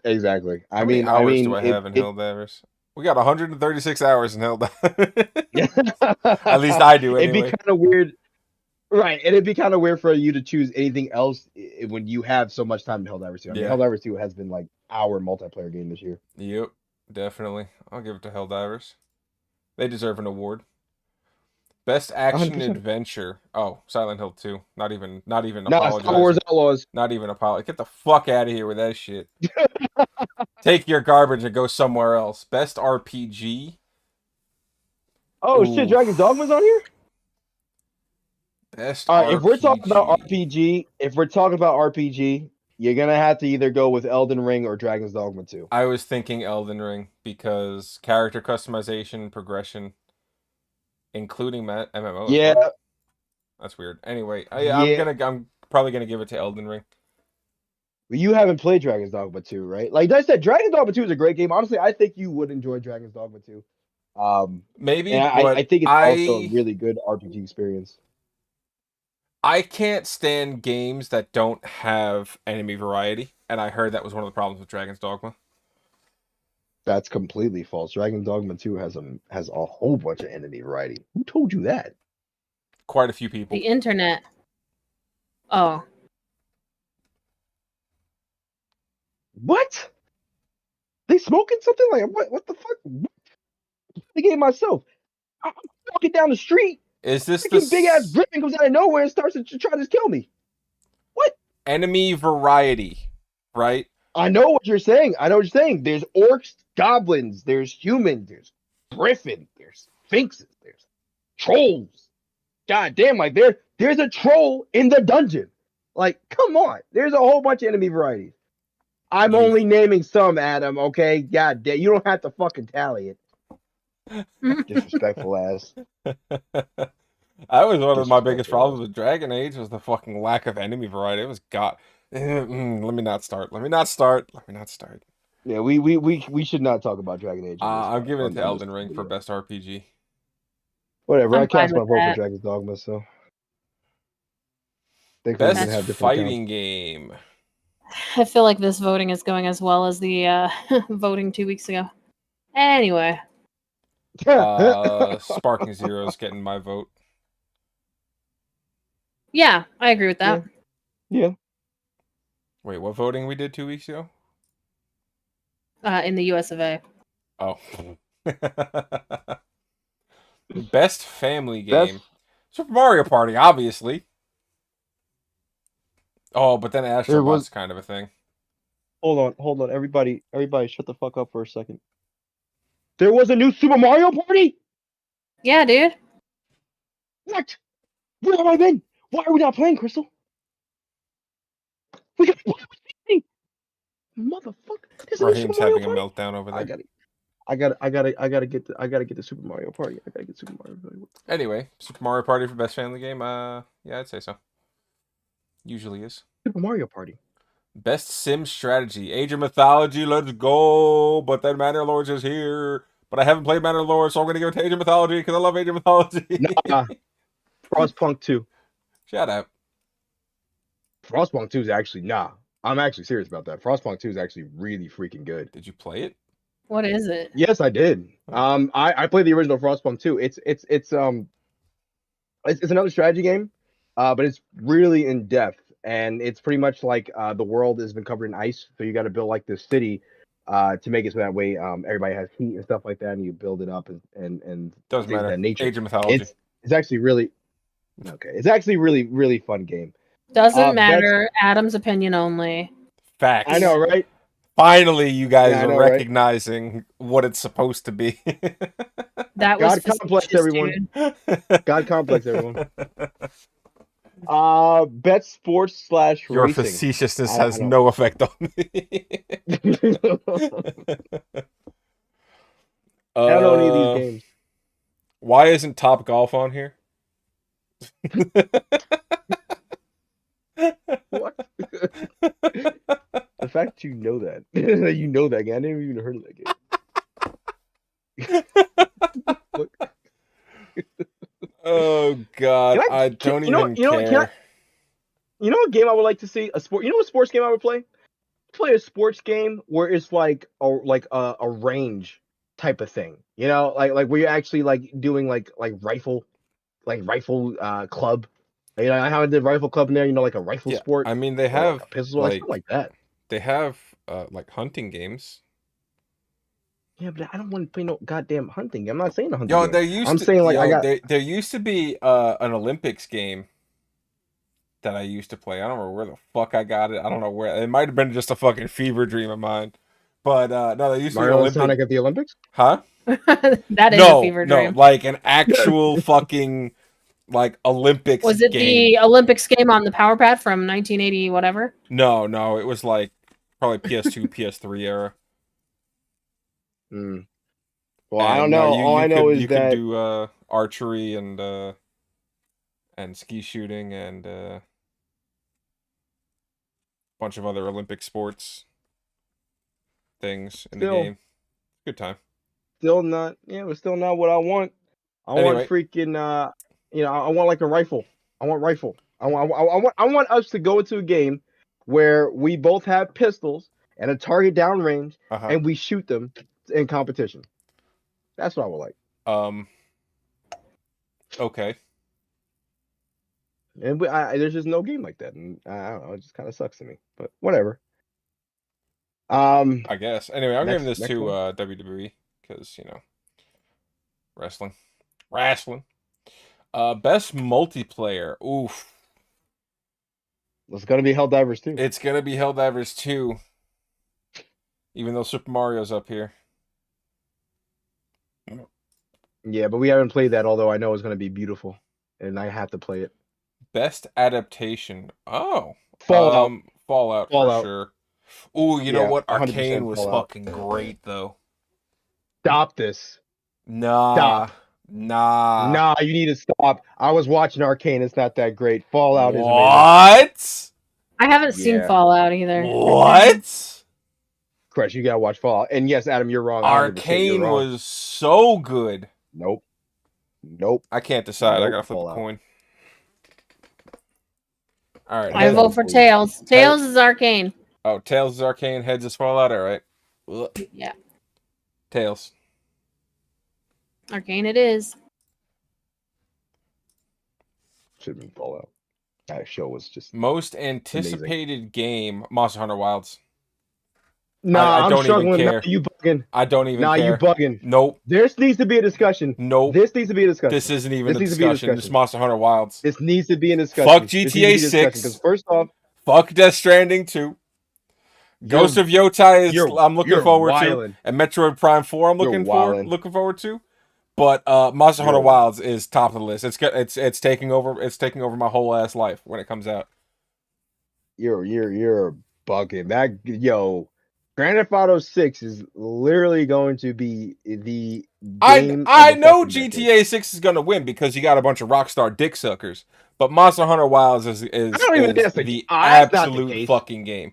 Exactly. How many I hours do mean, I have in Helldivers? We got 136 hours in Helldivers. At least I do, it'd be anyway. kind of weird, right? And it'd be kind of weird for you to choose anything else when you have so much time in Helldivers 2. I mean, Yeah. Helldivers 2 has been like our multiplayer game this year. Yep, definitely. I'll give it to Helldivers. They deserve an award. Best action 100%. adventure. Oh, Silent Hill 2. Not even Nah, Star Wars apologizing. Outlaws. Not even apologize. Get the fuck out of here with that shit. Take your garbage and go somewhere else. Best RPG. Oh shit, Dragon's Dogma's on here. Best All right, if we're talking about RPG. RPG, you're gonna have to either go with Elden Ring or Dragon's Dogma 2. I was thinking Elden Ring because character customization, progression, including MMO. Yeah, As well. That's weird. Anyway, I'm probably gonna give it to Elden Ring. you haven't played Dragon's Dogma 2, right? Like I said, Dragon's Dogma 2 is a great game. Honestly, I think you would enjoy Dragon's Dogma 2. Maybe, And but I think it's also a really good RPG experience. I can't stand games that don't have enemy variety, and I heard that was one of the problems with Dragon's Dogma. That's completely false. Dragon's Dogma 2 has a whole bunch of enemy variety. Who told you that? Quite a few people. The internet. Oh. What? They smoking something? Like what the fuck? The game myself. I'm walking down the street. Is this the big ass griffin comes out of nowhere and starts to try to kill me? What? Enemy variety, right? I know what you're saying. There's orcs, goblins, there's humans, there's griffin, there's sphinxes, there's trolls. God damn, like there's a troll in the dungeon. Like, come on. There's a whole bunch of enemy varieties. I'm only naming some, Adam, okay? God damn, you don't have to fucking tally it. Disrespectful ass. That was one of my biggest problems with Dragon Age was the fucking lack of enemy variety. It was let me not start. Yeah, we should not talk about Dragon Age. I'm giving it to Elden Ring for best RPG. Whatever, I'm I cast my fine with vote that. for Dragon's Dogma, so. Best fighting game. I feel like this voting is going as well as the voting 2 weeks ago. Anyway. Sparking Zero's getting my vote. Yeah, I agree with that. Yeah. Wait, what voting we did 2 weeks ago? In the US of A. Oh. Best family game. Super Mario Party, obviously. Oh, but then Astro Bot's kind of a thing. Hold on. Everybody shut the fuck up for a second. There was a new Super Mario Party? Yeah, dude. What? Where have I been? Why are we not playing, Crystal? We got motherfucker. Raheem's having a meltdown over there. I gotta get the Super Mario Party. I gotta get Super Mario Party. Anyway, Super Mario Party for best family game. Yeah, I'd say so. Usually is. Super Mario Party. Best sim strategy. Age of Mythology, let's go. But then Manor Lords is here. But I haven't played Manor Lords, so I'm gonna give it to Age of Mythology because I love Age of Mythology. Nah. Frostpunk 2. Shut up. Frostpunk 2 is actually I'm actually serious about that. Frostpunk 2 is actually really freaking good. Did you play it? What is it? Yes, I did. I played the original Frostpunk 2. It's another strategy game, but it's really in depth, and it's pretty much like the world has been covered in ice, so you got to build like this city to make it so that way everybody has heat and stuff like that, and you build it up and doesn't matter. That nature. Age of Mythology. It's actually really okay. It's actually really fun game. Doesn't matter. Adam's opinion only. Facts. I know, right? Finally, you guys are recognizing right? what it's supposed to be. That was God complex, everyone. God complex, everyone. Bet sports / Your racing. facetiousness has no effect on me. I don't know any of these games. Why isn't Top Golf on here? What? The fact you know that. You know that game. I never even heard of that game. Oh God, I don't even care. You know what game I would like to see? You know what sports game I would play? play a sports game where it's like a range type of thing. You know, like where you're actually like doing like rifle club. You know how I did rifle club in there. You know, like a rifle Yeah, sport I mean they or like have a pistol, like something like that. they have like hunting games. Yeah, but I don't want to play no goddamn hunting. I'm not saying a hunting Yo, game. there used I'm to saying like I got. there used to be an Olympics game that I used to play. I don't remember where the fuck I got it. I don't know where. It might have been just a fucking fever dream of mine. But no, there used to be an Mario and Olympic. Sonic at the Olympics? Huh? That is a No, fever no, dream. like an actual fucking like Olympics Was it game. the Olympics game on the Power Pad from 1980 whatever? No, no, it was like probably PS2, PS3 era. Hmm. Well, I don't And know. All I know is you could that do archery and ski shooting and a bunch of other Olympic sports things in the still, game. Good time. still not. Yeah, but still not what I want. I want Anyway, freaking. You know, I want like a rifle. I want rifle. I want us to go into a game where we both have pistols and a target downrange, and we shoot them in competition. That's what I would like. Okay. And there's just no game like that, and I don't know. It just kind of sucks to me, but whatever. I guess. Anyway, I'm giving this next to one. WWE because, you know, wrestling. Wrestling. Best multiplayer. Oof. It's gonna be Helldivers 2. It's gonna be Helldivers 2. Even though Super Mario's up here. Yeah, but we haven't played that, although I know it's gonna be beautiful, and I have to play it. Best adaptation. Oh. Fallout. Fallout for sure. Ooh, you know Yeah, what? 100% Arcane was Fallout. fucking great though. Stop this. Nah. Stop. Nah. Nah, you need to stop. I was watching Arcane. It's not that great. Fallout is amazing. What? I haven't seen Yeah. Fallout either. What? Chris, you gotta watch Fallout. And yes, Adam, you're wrong. 100% Arcane you're wrong. was so good. Nope. Nope. I can't decide. I Nope, gotta flip Fallout. a coin. All right. I Heads vote up, for please. Tails. Tails is Arcane. Oh, Tails is Arcane. Heads is Fallout. All right. Ugh. Yeah, Tails. Arcane it is. Should have been Fallout. That show was just. Most anticipated game. Monster Hunter Wilds. Nah, I I'm don't even struggling. care. Nah, you bugging. I don't even Nah, care. you bugging. Nope. This needs to be a discussion. Nope. This needs to be a discussion. This isn't even This a needs to be a discussion. This is discussion. Monster Hunter Wilds. This needs to be a discussion. Fuck GTA 6. Because first off, Fuck Death Stranding 2. Ghost of Yotai is I'm looking forward to. And Metroid Prime 4 I'm looking forward to. But Monster Hunter Wilds is top of the list. It's taking over my whole ass life when it comes out. You're bugging. Grand Theft Auto 6 is literally going to be the game. I know GTA 6 is gonna win because you got a bunch of Rockstar dick suckers. But Monster Hunter Wilds is the absolute fucking game.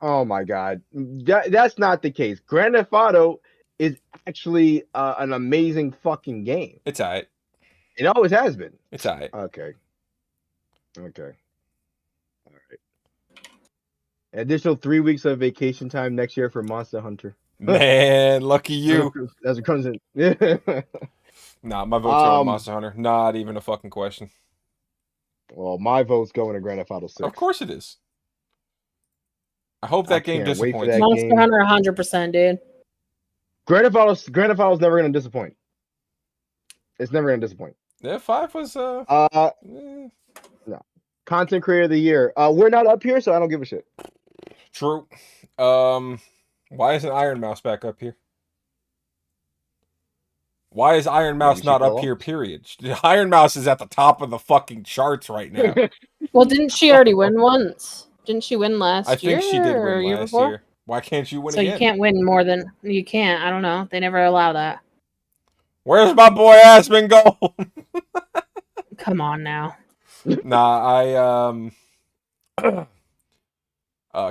Oh my god, that's not the case. Grand Theft Auto is actually an amazing fucking game. It's alright. It always has been. It's alright. Okay. All right. Additional 3 weeks of vacation time next year for Monster Hunter. Man, lucky you. As it comes in. Nah, my vote's going Monster Hunter. Not even a fucking question. Well, my vote's going to Grand Theft Auto 6. Of course it is. I hope that game disappoints. Monster Hunter 100%, dude. Grand Theft Auto's never going to disappoint. It's never going to disappoint. Yeah, 5 was no. Content Creator of the Year. We're not up here, so I don't give a shit. True. Why isn't Iron Mouse back up here? Why is Iron Mouse not up here, period? Iron Mouse is at the top of the fucking charts right now. Well, didn't she already win once? Didn't she win last year? I think she did win last year. Why can't you win again? So you can't win more than... You can't. I don't know. They never allow that. Where's my boy Aspen go? Come on now. Nah,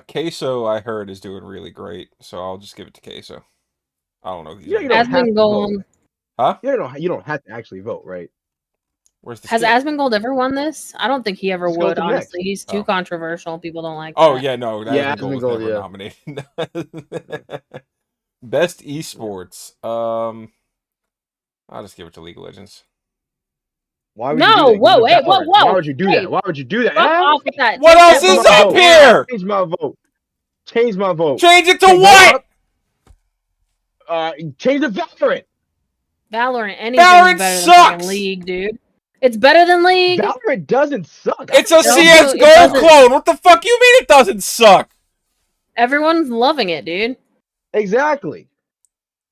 Queso, I heard, is doing really great, so I'll just give it to Queso. I don't know. You don't have to vote. Huh? You don't have to actually vote, right? Where's the Has skip? Asmongold ever won this? I don't think he ever Let's go would, to the next. honestly. He's too Oh. controversial. People don't like Oh that. yeah, no, Yeah, Asmongold was Asmongold, never yeah. nominated. Best esports. I'll just give it to League of Legends. Why would you do No, that? Give whoa, it to hey, whoa, Valorant. whoa. Why would you do Hey, that? Why would you do that? fuck Huh? off with that. What Take else that is from up my here? Change my vote. Change my vote. Change it to Take what? that up. Change the Valorant. Valorant, anything's Valorant better than sucks! fucking League, dude. It's better than League. Valorant doesn't suck. It's a No, CS:GO it doesn't. clone. What the fuck you mean it doesn't suck? Everyone's loving it, dude. Exactly.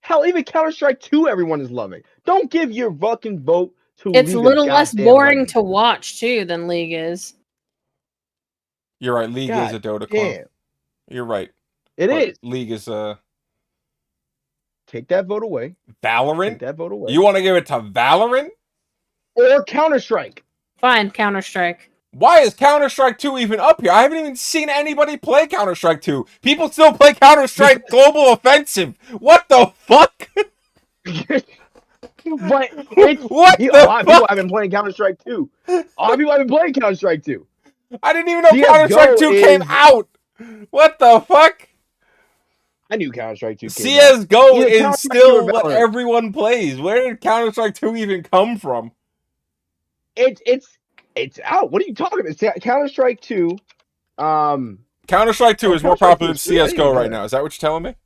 Hell, even Counter-Strike 2, everyone is loving. Don't give your fucking vote to It's a League of little less goddamn boring Legends. to watch too than League is. You're right. League is a God Dota clone. damn. You're right. It But is. League is Take that vote away. Take Valorant. that vote away. You want to give it to Valorant? Or Counter-Strike. Fine, Counter Strike. Why is Counter-Strike 2 even up here? I haven't even seen anybody play Counter-Strike 2. People still play Counter-Strike Global Offensive. What the fuck? But it's What a the lot of people fuck? have been playing Counter-Strike 2. A lot of people have been playing Counter-Strike 2. I didn't even know CS:GO Counter-Strike 2 came is- out. What the fuck? I knew Counter-Strike 2 came out. CS:GO Either is Counter-Strike 2 still or what Valorant. everyone plays. Where did Counter-Strike 2 even come from? It's out. What are you talking about? Counter-Strike 2. Counter-Strike 2 Oh, is more Counter-Strike popular 2 than is- I didn't CS:GO even know right that. now. Is that what you're telling me?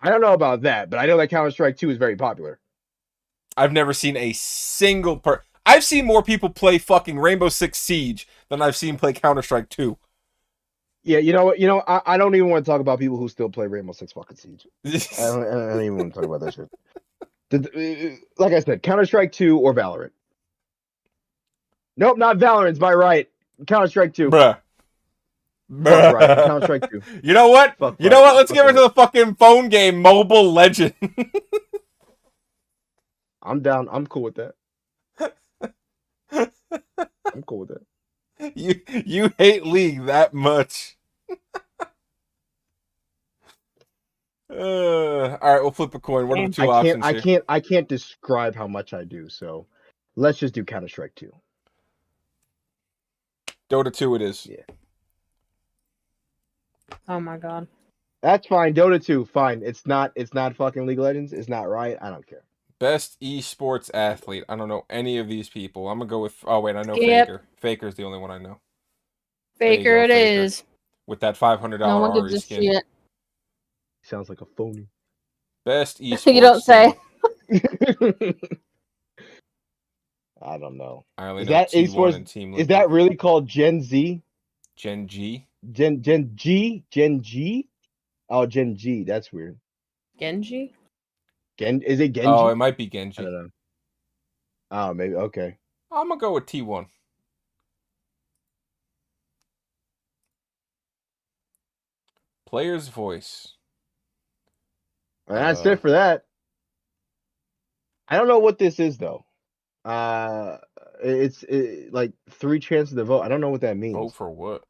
I don't know about that, but I know that Counter-Strike 2 is very popular. I've never seen a single I've seen more people play fucking Rainbow Six Siege than I've seen play Counter-Strike 2. Yeah, you know what? I don't even want to talk about people who still play Rainbow Six fucking Siege. I don't even want to talk about that shit. Like I said, Counter-Strike 2 or Valorant. Nope, not Valorant. It's my right. Counter-Strike 2. Bruh. Fuck right. Counter-Strike 2. You know what? Fuck You know right. what? Let's Fuck give it to right. the fucking phone game Mobile Legend. I'm down. I'm cool with that. I'm cool with that. You hate League that much. All right, we'll flip a coin. What are the two options here? I can't describe how much I do. So, let's just do Counter-Strike 2. Dota 2 it is. Yeah. Oh my god. That's fine. Dota 2, fine. It's not fucking League of Legends. It's not right. I don't care. Best esports athlete. I don't know any of these people. I'm gonna go with. Oh wait, I know Skip. Faker. Faker's the only one I know. Faker it Faker. is. With that $500 No one Ari gives a skin. shit. Sounds like a phony. Best esports. You don't say. I don't know. I only Is know that T1 esports- and Team Is Liquid. that really called Gen Z? Gen G? Gen G? Oh, Gen G. That's weird. Genji? Is it Genji? Oh, it might be I Genji. don't know. Oh, maybe. Okay. I'm gonna go with T1. Player's voice. Well, that's it for that. I don't know what this is though. It's like 3 chances to vote. I don't know what that means. Vote for what?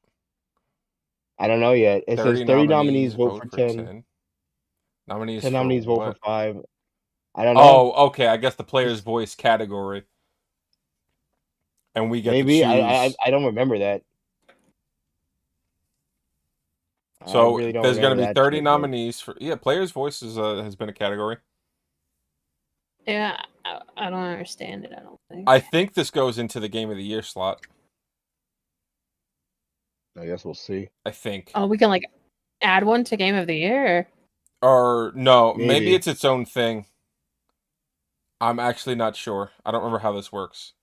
I don't know yet. It says 30 nominees vote for 10. Nominees 10 for nominees vote what? for 5. I don't know. Oh, okay. I guess the player's voice category. And we get Maybe to choose. I don't remember that. So I really don't there's going to remember be that 30 shit, though. nominees for player's voice has been a category. Yeah, I don't understand it, I don't think. I think this goes into the game of the year slot. I guess we'll see. I think. Oh, we can like add one to Game of the Year. Or no, maybe Maybe. it's its own thing. I'm actually not sure. I don't remember how this works.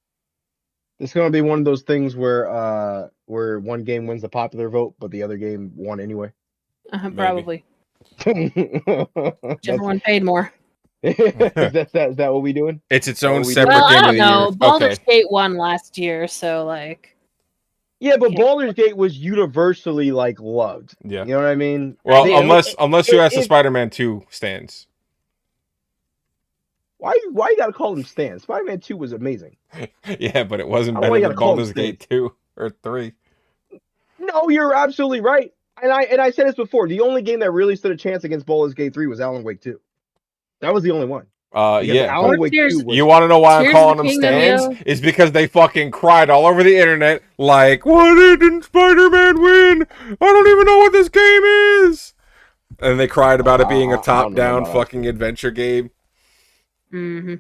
This is gonna be one of those things where one game wins the popular vote, but the other game won anyway. Probably. That's, Whichever one paid more. is that what we doing? It's its own own separate separate Well, game I of don't the know. year. Baldur's Okay. Gate won last year, so like. Yeah, but Okay. Baldur's Gate was universally like loved. Yeah. You know what I mean? Well, I think- unless you ask the it- Spider-Man 2 stands. Why you gotta call him Stan? Spider-Man 2 was amazing. Yeah, but it wasn't I don't know why better you than gotta call him Baldur's Gate 2 or 3. No, you're absolutely right. And I said this before. The only game that really stood a chance against Baldur's Gate 3 was Alan Wake 2. That was the only one. Because Yeah. Alan Wake Tears- 2 was You want to know why I'm Tears of calling the them Kingdom, stands? yo. It's because they fucking cried all over the internet, like, why didn't Spider-Man win? I don't even know what this game is. And they cried about it being a I don't know nothing top-down about that fucking shit. adventure game. Mm-hmm.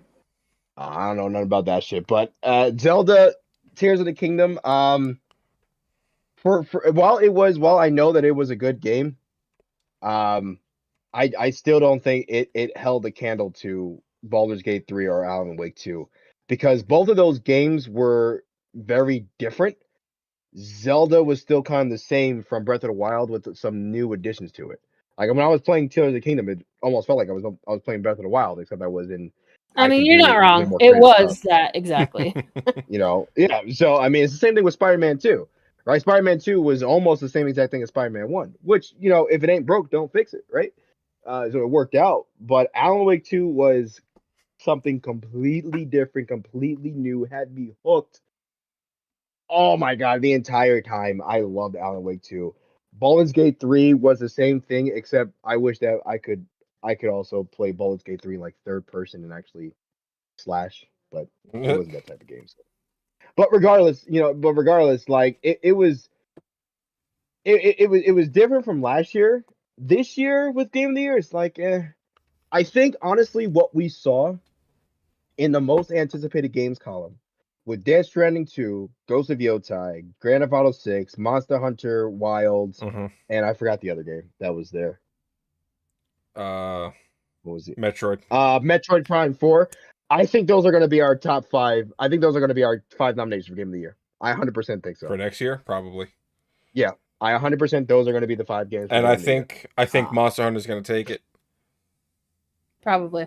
I don't know nothing about that shit. But Zelda Tears of the Kingdom, for while I know that it was a good game, um, I still don't think it held a candle to Baldur's Gate 3 or Alan Wake 2, because both of those games were very different. Zelda was still kind of the same from Breath of the Wild with some new additions to it. Like when I was playing Tears of the Kingdom, it almost felt like I was playing Breath of the Wild, except I I mean, could you're do not way wrong. more It creative was stuff. that exactly. Yeah. So I mean, it's the same thing with Spider-Man 2, right? Spider-Man 2 was almost the same exact thing as Spider-Man 1, which if it ain't broke, don't fix it, right? So it worked out. But Alan Wake 2 was something completely different, completely new, had me hooked. Oh my god, the entire time I loved Alan Wake 2. Baldur's Gate 3 was the same thing, except I wish that I could also play Baldur's Gate 3 in like third person and actually slash, but it wasn't that type of game. So. But regardless, like it was different from last year. This year with Game of the Year, it's like I think honestly what we saw in the most anticipated games column with Death Stranding 2, Ghost of Yotai, Grand Theft Auto 6, Monster Hunter Wilds, Mhm. and I forgot the other game that was there. Uh, What was it? Metroid. Metroid Prime 4. I think those are going to be our top 5. I think those are going to be our 5 nominations for Game of the Year. I 100% think so. For next year, probably. Yeah, I 100% those are going to be the 5 games for And Game I of the Year. think Monster Hunter's gonna take it. Probably.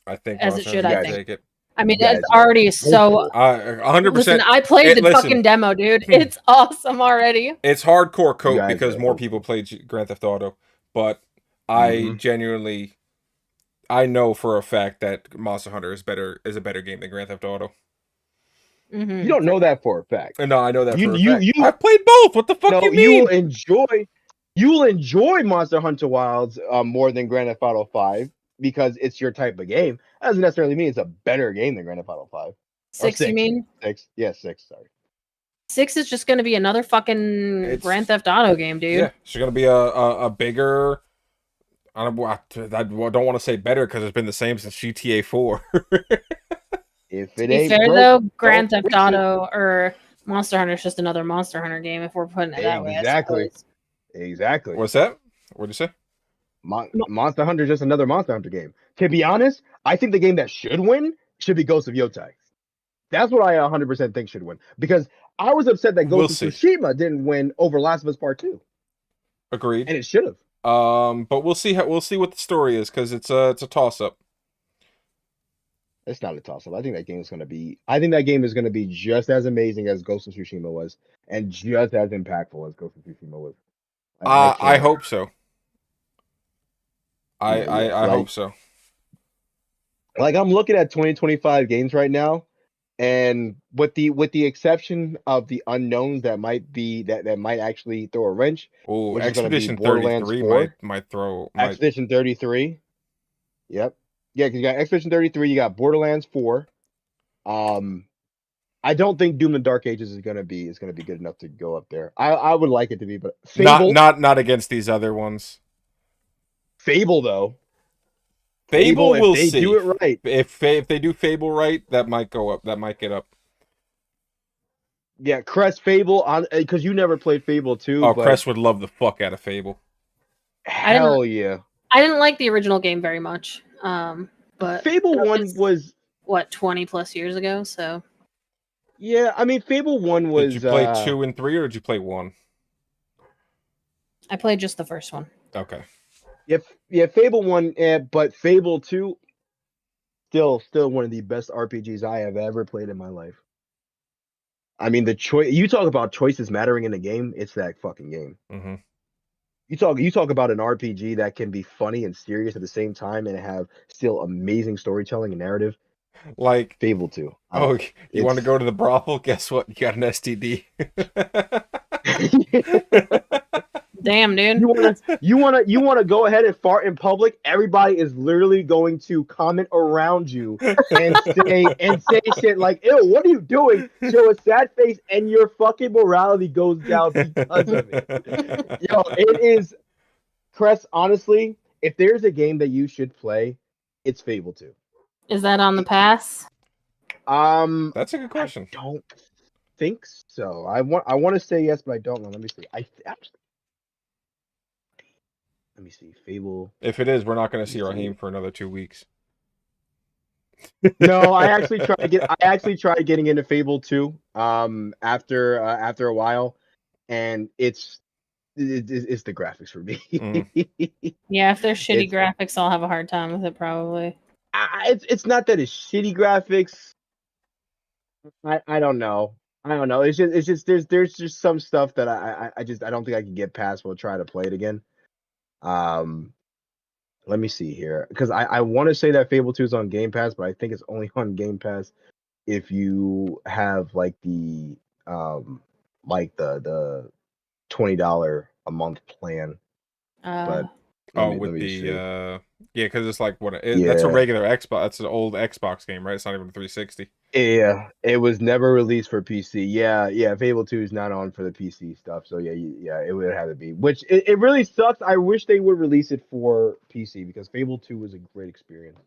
I think As it Monster should, Hunter's I gonna think. take it. I mean, Guys it's are already so. hopeful. 100%. Listen, I played the listen. fucking demo, dude. It's awesome already. It's hardcore You cope guys because are more hopeful. people play Grand Theft Auto, but I genuinely, I know for a fact that Monster Hunter is a better game than Grand Theft Auto. Mm-hmm. You don't know that for a fact. And no, I know that You for a you fact. you I've played both. What the fuck no, you you will mean? enjoy Monster Hunter Wilds more than Grand Theft Auto 5 because it's your type of game. That doesn't necessarily mean it's a better game than Grand Theft Auto 5 or 6, you 6. mean? 6. Yeah, 6. Sorry. 6 is just going to be another fucking Grand Theft Auto game, dude. Yeah, it's gonna be a bigger. I don't want to say better because it's been the same since GTA 4. If To it be ain't fair, broke, though, don't Grand Theft fix it. Auto or Monster Hunter is just another Monster Hunter game if we're putting it that way, I suppose. Exactly. What's that? What'd you say? Monster Hunter is just another Monster Hunter game. To be honest, I think the game that should win should be Ghost of Yotai. That's what I 100% think should win. Because I was upset that We'll Ghost see. of Tsushima didn't win over Last of Us Part 2. Agreed. And it should have. But we'll see what the story is because it's a toss up. It's not a toss-up. I think that game is going to be just as amazing as Ghost of Tsushima was, and just as impactful as Ghost of Tsushima was. I hope so. Yeah. I hope so. Like I'm looking at 2025 games right now, and with the exception of the unknowns that might actually throw a wrench, Oh, which is going to be Expedition Borderlands 33 4, might Expedition 33. Yep. Yeah, because you got Expedition 33, you got Borderlands 4. I don't think Doom and Dark Ages is gonna be good enough to go up there. I would like it to be, but Fable, not against these other ones. Fable though. Fable we'll if they see. do it right. If they do Fable right, that might go up. That might get up. Yeah, Crest Fable on because you never played Fable 2. Oh, but Crest would love the fuck out of Fable. Hell yeah. I didn't like the original game very much. But Fable 1 was what 20 plus years ago, so yeah. I mean, Fable 1 was. Did you play 2 and 3, or did you play 1? I played just the first one. Okay. Yeah, Fable 1, but Fable 2, still one of the best RPGs I have ever played in my life. I mean, the choice you talk about choices mattering in a game, it's that fucking game. Mm-hmm. You talk about an RPG that can be funny and serious at the same time and have still amazing storytelling and narrative. Like Fable 2. Oh, you want to go to the brothel? Guess what? You got an STD. Damn, dude. You wanna go ahead and fart in public? Everybody is literally going to comment around you and say shit like, "Ew, what are you doing?" Show a sad face, and your fucking morality goes down because of it. Yo, it is, Crest. Honestly, if there's a game that you should play, it's Fable 2. Is that on the pass? That's a good question. I don't think so. I want to say yes, but I don't know. Let me see. Actually, let me see. Fable. If it is, we're not going to see Raheem for another 2 weeks. No, I actually tried getting into Fable 2 after a while, and it's the graphics for me. Yeah, if they're shitty graphics, I'll have a hard time with it probably. It's not that it's shitty graphics. I don't know. It's just there's just some stuff that I don't think I can get past. We'll try to play it again. Let me see here, because I want to say that Fable 2 is on Game Pass, but I think it's only on Game Pass if you have like the the $20 a month plan. But because it's like that's a regular Xbox. That's an old Xbox game, right? It's not even a 360. Yeah, it was never released for PC. Yeah, Fable 2 is not on for the PC stuff. So yeah, it would have to be. Which it really sucks. I wish they would release it for PC because Fable 2 was a great experience.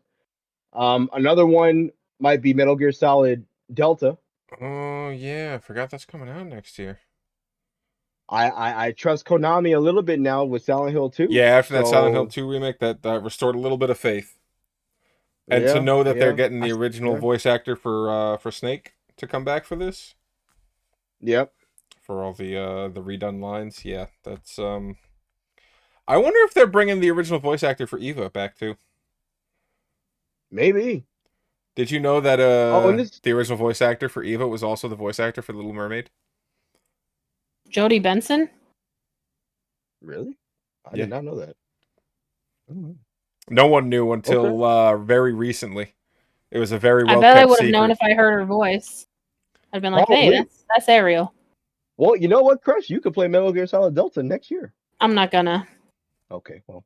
Another one might be Metal Gear Solid Delta. Oh yeah, I forgot that's coming out next year. I trust Konami a little bit now with Silent Hill 2. Yeah, after that Silent Hill 2 remake, that restored a little bit of faith. And to know that they're getting the original voice actor for Snake to come back for this. Yep. For all the redone lines, yeah, that's I wonder if they're bringing the original voice actor for Eva back too. Maybe. Did you know that the original voice actor for Eva was also the voice actor for The Little Mermaid? Jodie Benson? Really? I did not know that. No one knew until very recently. It was a very well kept secret. I would have known if I heard her voice. I'd been like, hey, that's Ariel. Well, you know what, Crush? You could play Metal Gear Solid Delta next year. I'm not gonna. Okay, well.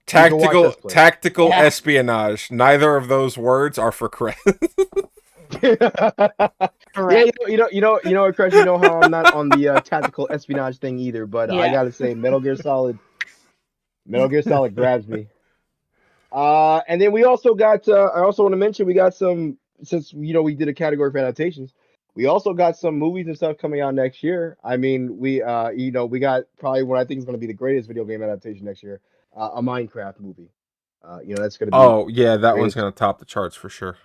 Tactical espionage. Neither of those words are for Chris. Yeah, you know, Crush. You know how I'm not on the tactical espionage thing either, but I gotta say, Metal Gear Solid grabs me. And then we also got. I also want to mention we got some, since we did a category for adaptations. We also got some movies and stuff coming out next year. I mean, we got probably what I think is going to be the greatest video game adaptation next year, a Minecraft movie. That's going to be. Oh yeah, that one's going to top the charts for sure.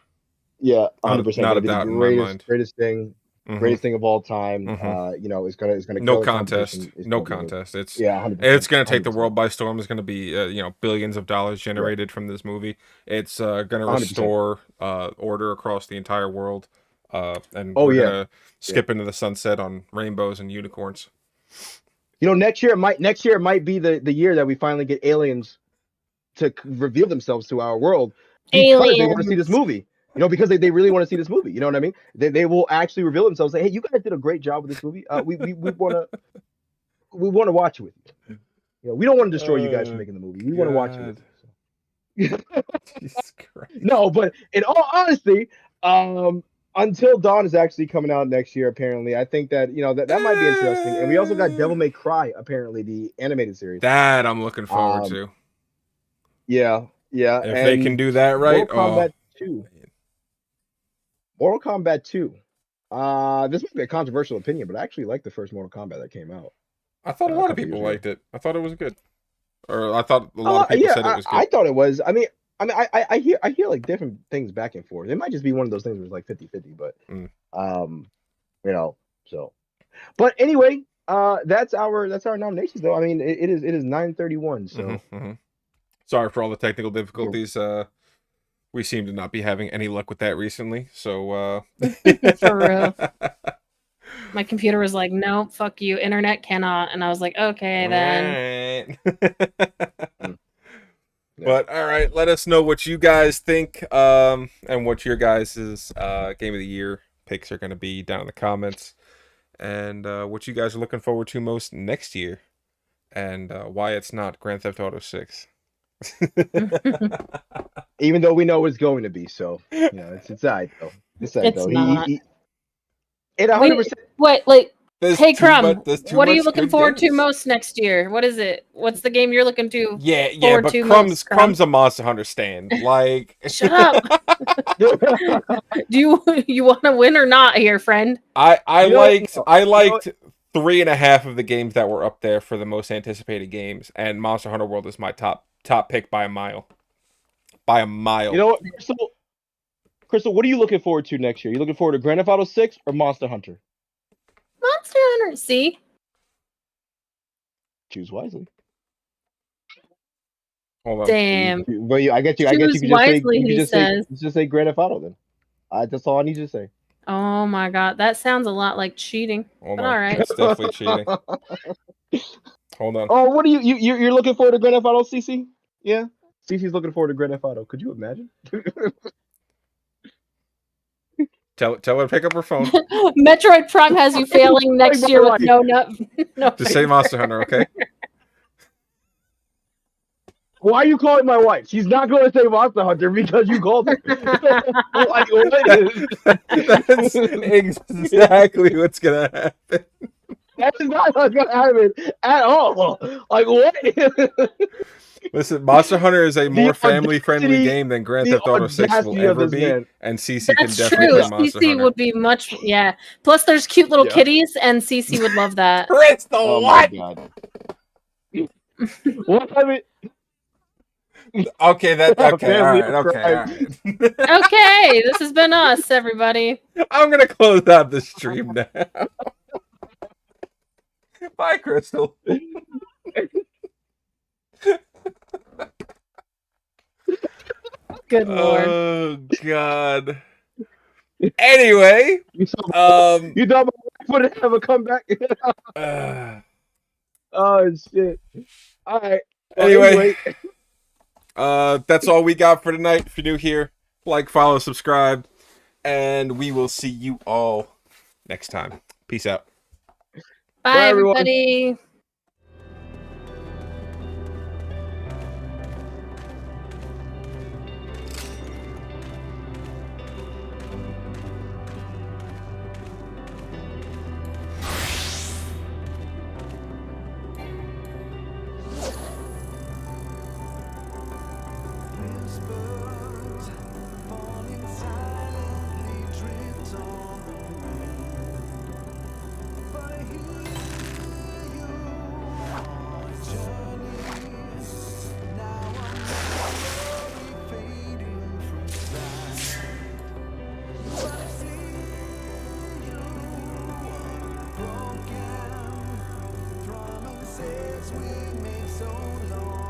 Yeah, 100%. Not a doubt in my mind. Greatest thing of all time. It's gonna no contest. No contest. It's 100%, it's gonna take the world by storm. It's gonna be billions of dollars generated from this movie. It's gonna restore order across the entire world. And we're gonna skip into the sunset on rainbows and unicorns. Next year might be the year that we finally get aliens to reveal themselves to our world because they want to see this movie. Because they really want to see this movie. You know what I mean? They will actually reveal themselves. Say, hey, you guys did a great job with this movie. We want to watch it with you. We don't want to destroy you guys for making the movie. We want to watch it with you. Jesus Christ. No, but in all honesty, Until Dawn is actually coming out next year. Apparently, I think that that might be interesting. And we also got Devil May Cry. Apparently, the animated series. That I'm looking forward to. Yeah. If they can do that right, Mortal Kombat 2. This might be a controversial opinion, but I actually like the first Mortal Kombat that came out. I thought a lot of people liked it. I thought it was good. Or I thought a lot of people said it was good. I thought it was. I mean, I hear like different things back and forth. It might just be one of those things where it's like 50-50, but so. But anyway, that's our nominations though. I mean, it is 9:31, so. Sorry for all the technical difficulties. We seem to not be having any luck with that recently, so for real. My computer was like, no, fuck you, internet cannot, and I was like, okay then. Right. But all right, let us know what you guys think, and what your guys' game of the year picks are going to be down in the comments. and what you guys are looking forward to most next year, and why it's not Grand Theft Auto 6. Even though we know it's going to be, so it's alright though. It's alright It's though. not. It 100%. What, like, There's hey too Crumb, there's too what are you much looking good forward to games. most next year? What is it? What's the game you're looking to? Yeah, forward but to Crumb's most, Crumb? Crumb's a Monster Hunter stand. Like, Shut up. Do you want to win or not here, friend? I You know what? I You know liked 3.5 of the games that were up there for the most anticipated games, and Monster Hunter World is my top pick by a mile. By a mile. You know what, Crystal, what are you looking forward to next year? You looking forward to Grand Theft Auto 6 or Monster Hunter? Monster Hunter. See, Choose wisely. Hold on. damn. But I get you. Choose You could wisely, he just says. say Grand Theft Auto then. That's all I need you to say. Oh my god, that sounds a lot like cheating. Hold But on. all right. It's definitely cheating. Hold on. Oh, what are you're looking forward to Grand Theft Auto, CC? Yeah, CC's looking forward to Grand Theft Auto. Could you imagine? Tell her to pick up her phone. Metroid Prime has you failing next my year with life. no. Just say Monster Hunter, okay? Why are you calling my wife? She's not going to say Monster Hunter because you called her. Like, what? That's exactly what's gonna happen. That is not what's gonna happen at all. Like, what? Listen, Monster Hunter is a more The family-friendly audacity- game than Grand the Theft Auto 6 will audacity of ever this be, man. and CC can That's definitely true. play Monster CC Hunter. would be much, yeah. Plus, there's cute little Yeah. kitties, and CC would love that. Crystal, Oh what? my god. What time it? Okay, that okay, all Family right, of okay, all crime. right. Okay, this has been us, everybody. I'm gonna close out the stream now. Bye, Crystal. Good lord. Oh God. Anyway, You thought um, my wife wouldn't have a comeback? Oh shit! All right. Well, anyway, that's all we got for tonight. If you're new here, like, follow, subscribe, and we will see you all next time. Peace out. Bye, everyone. everybody. We make so long.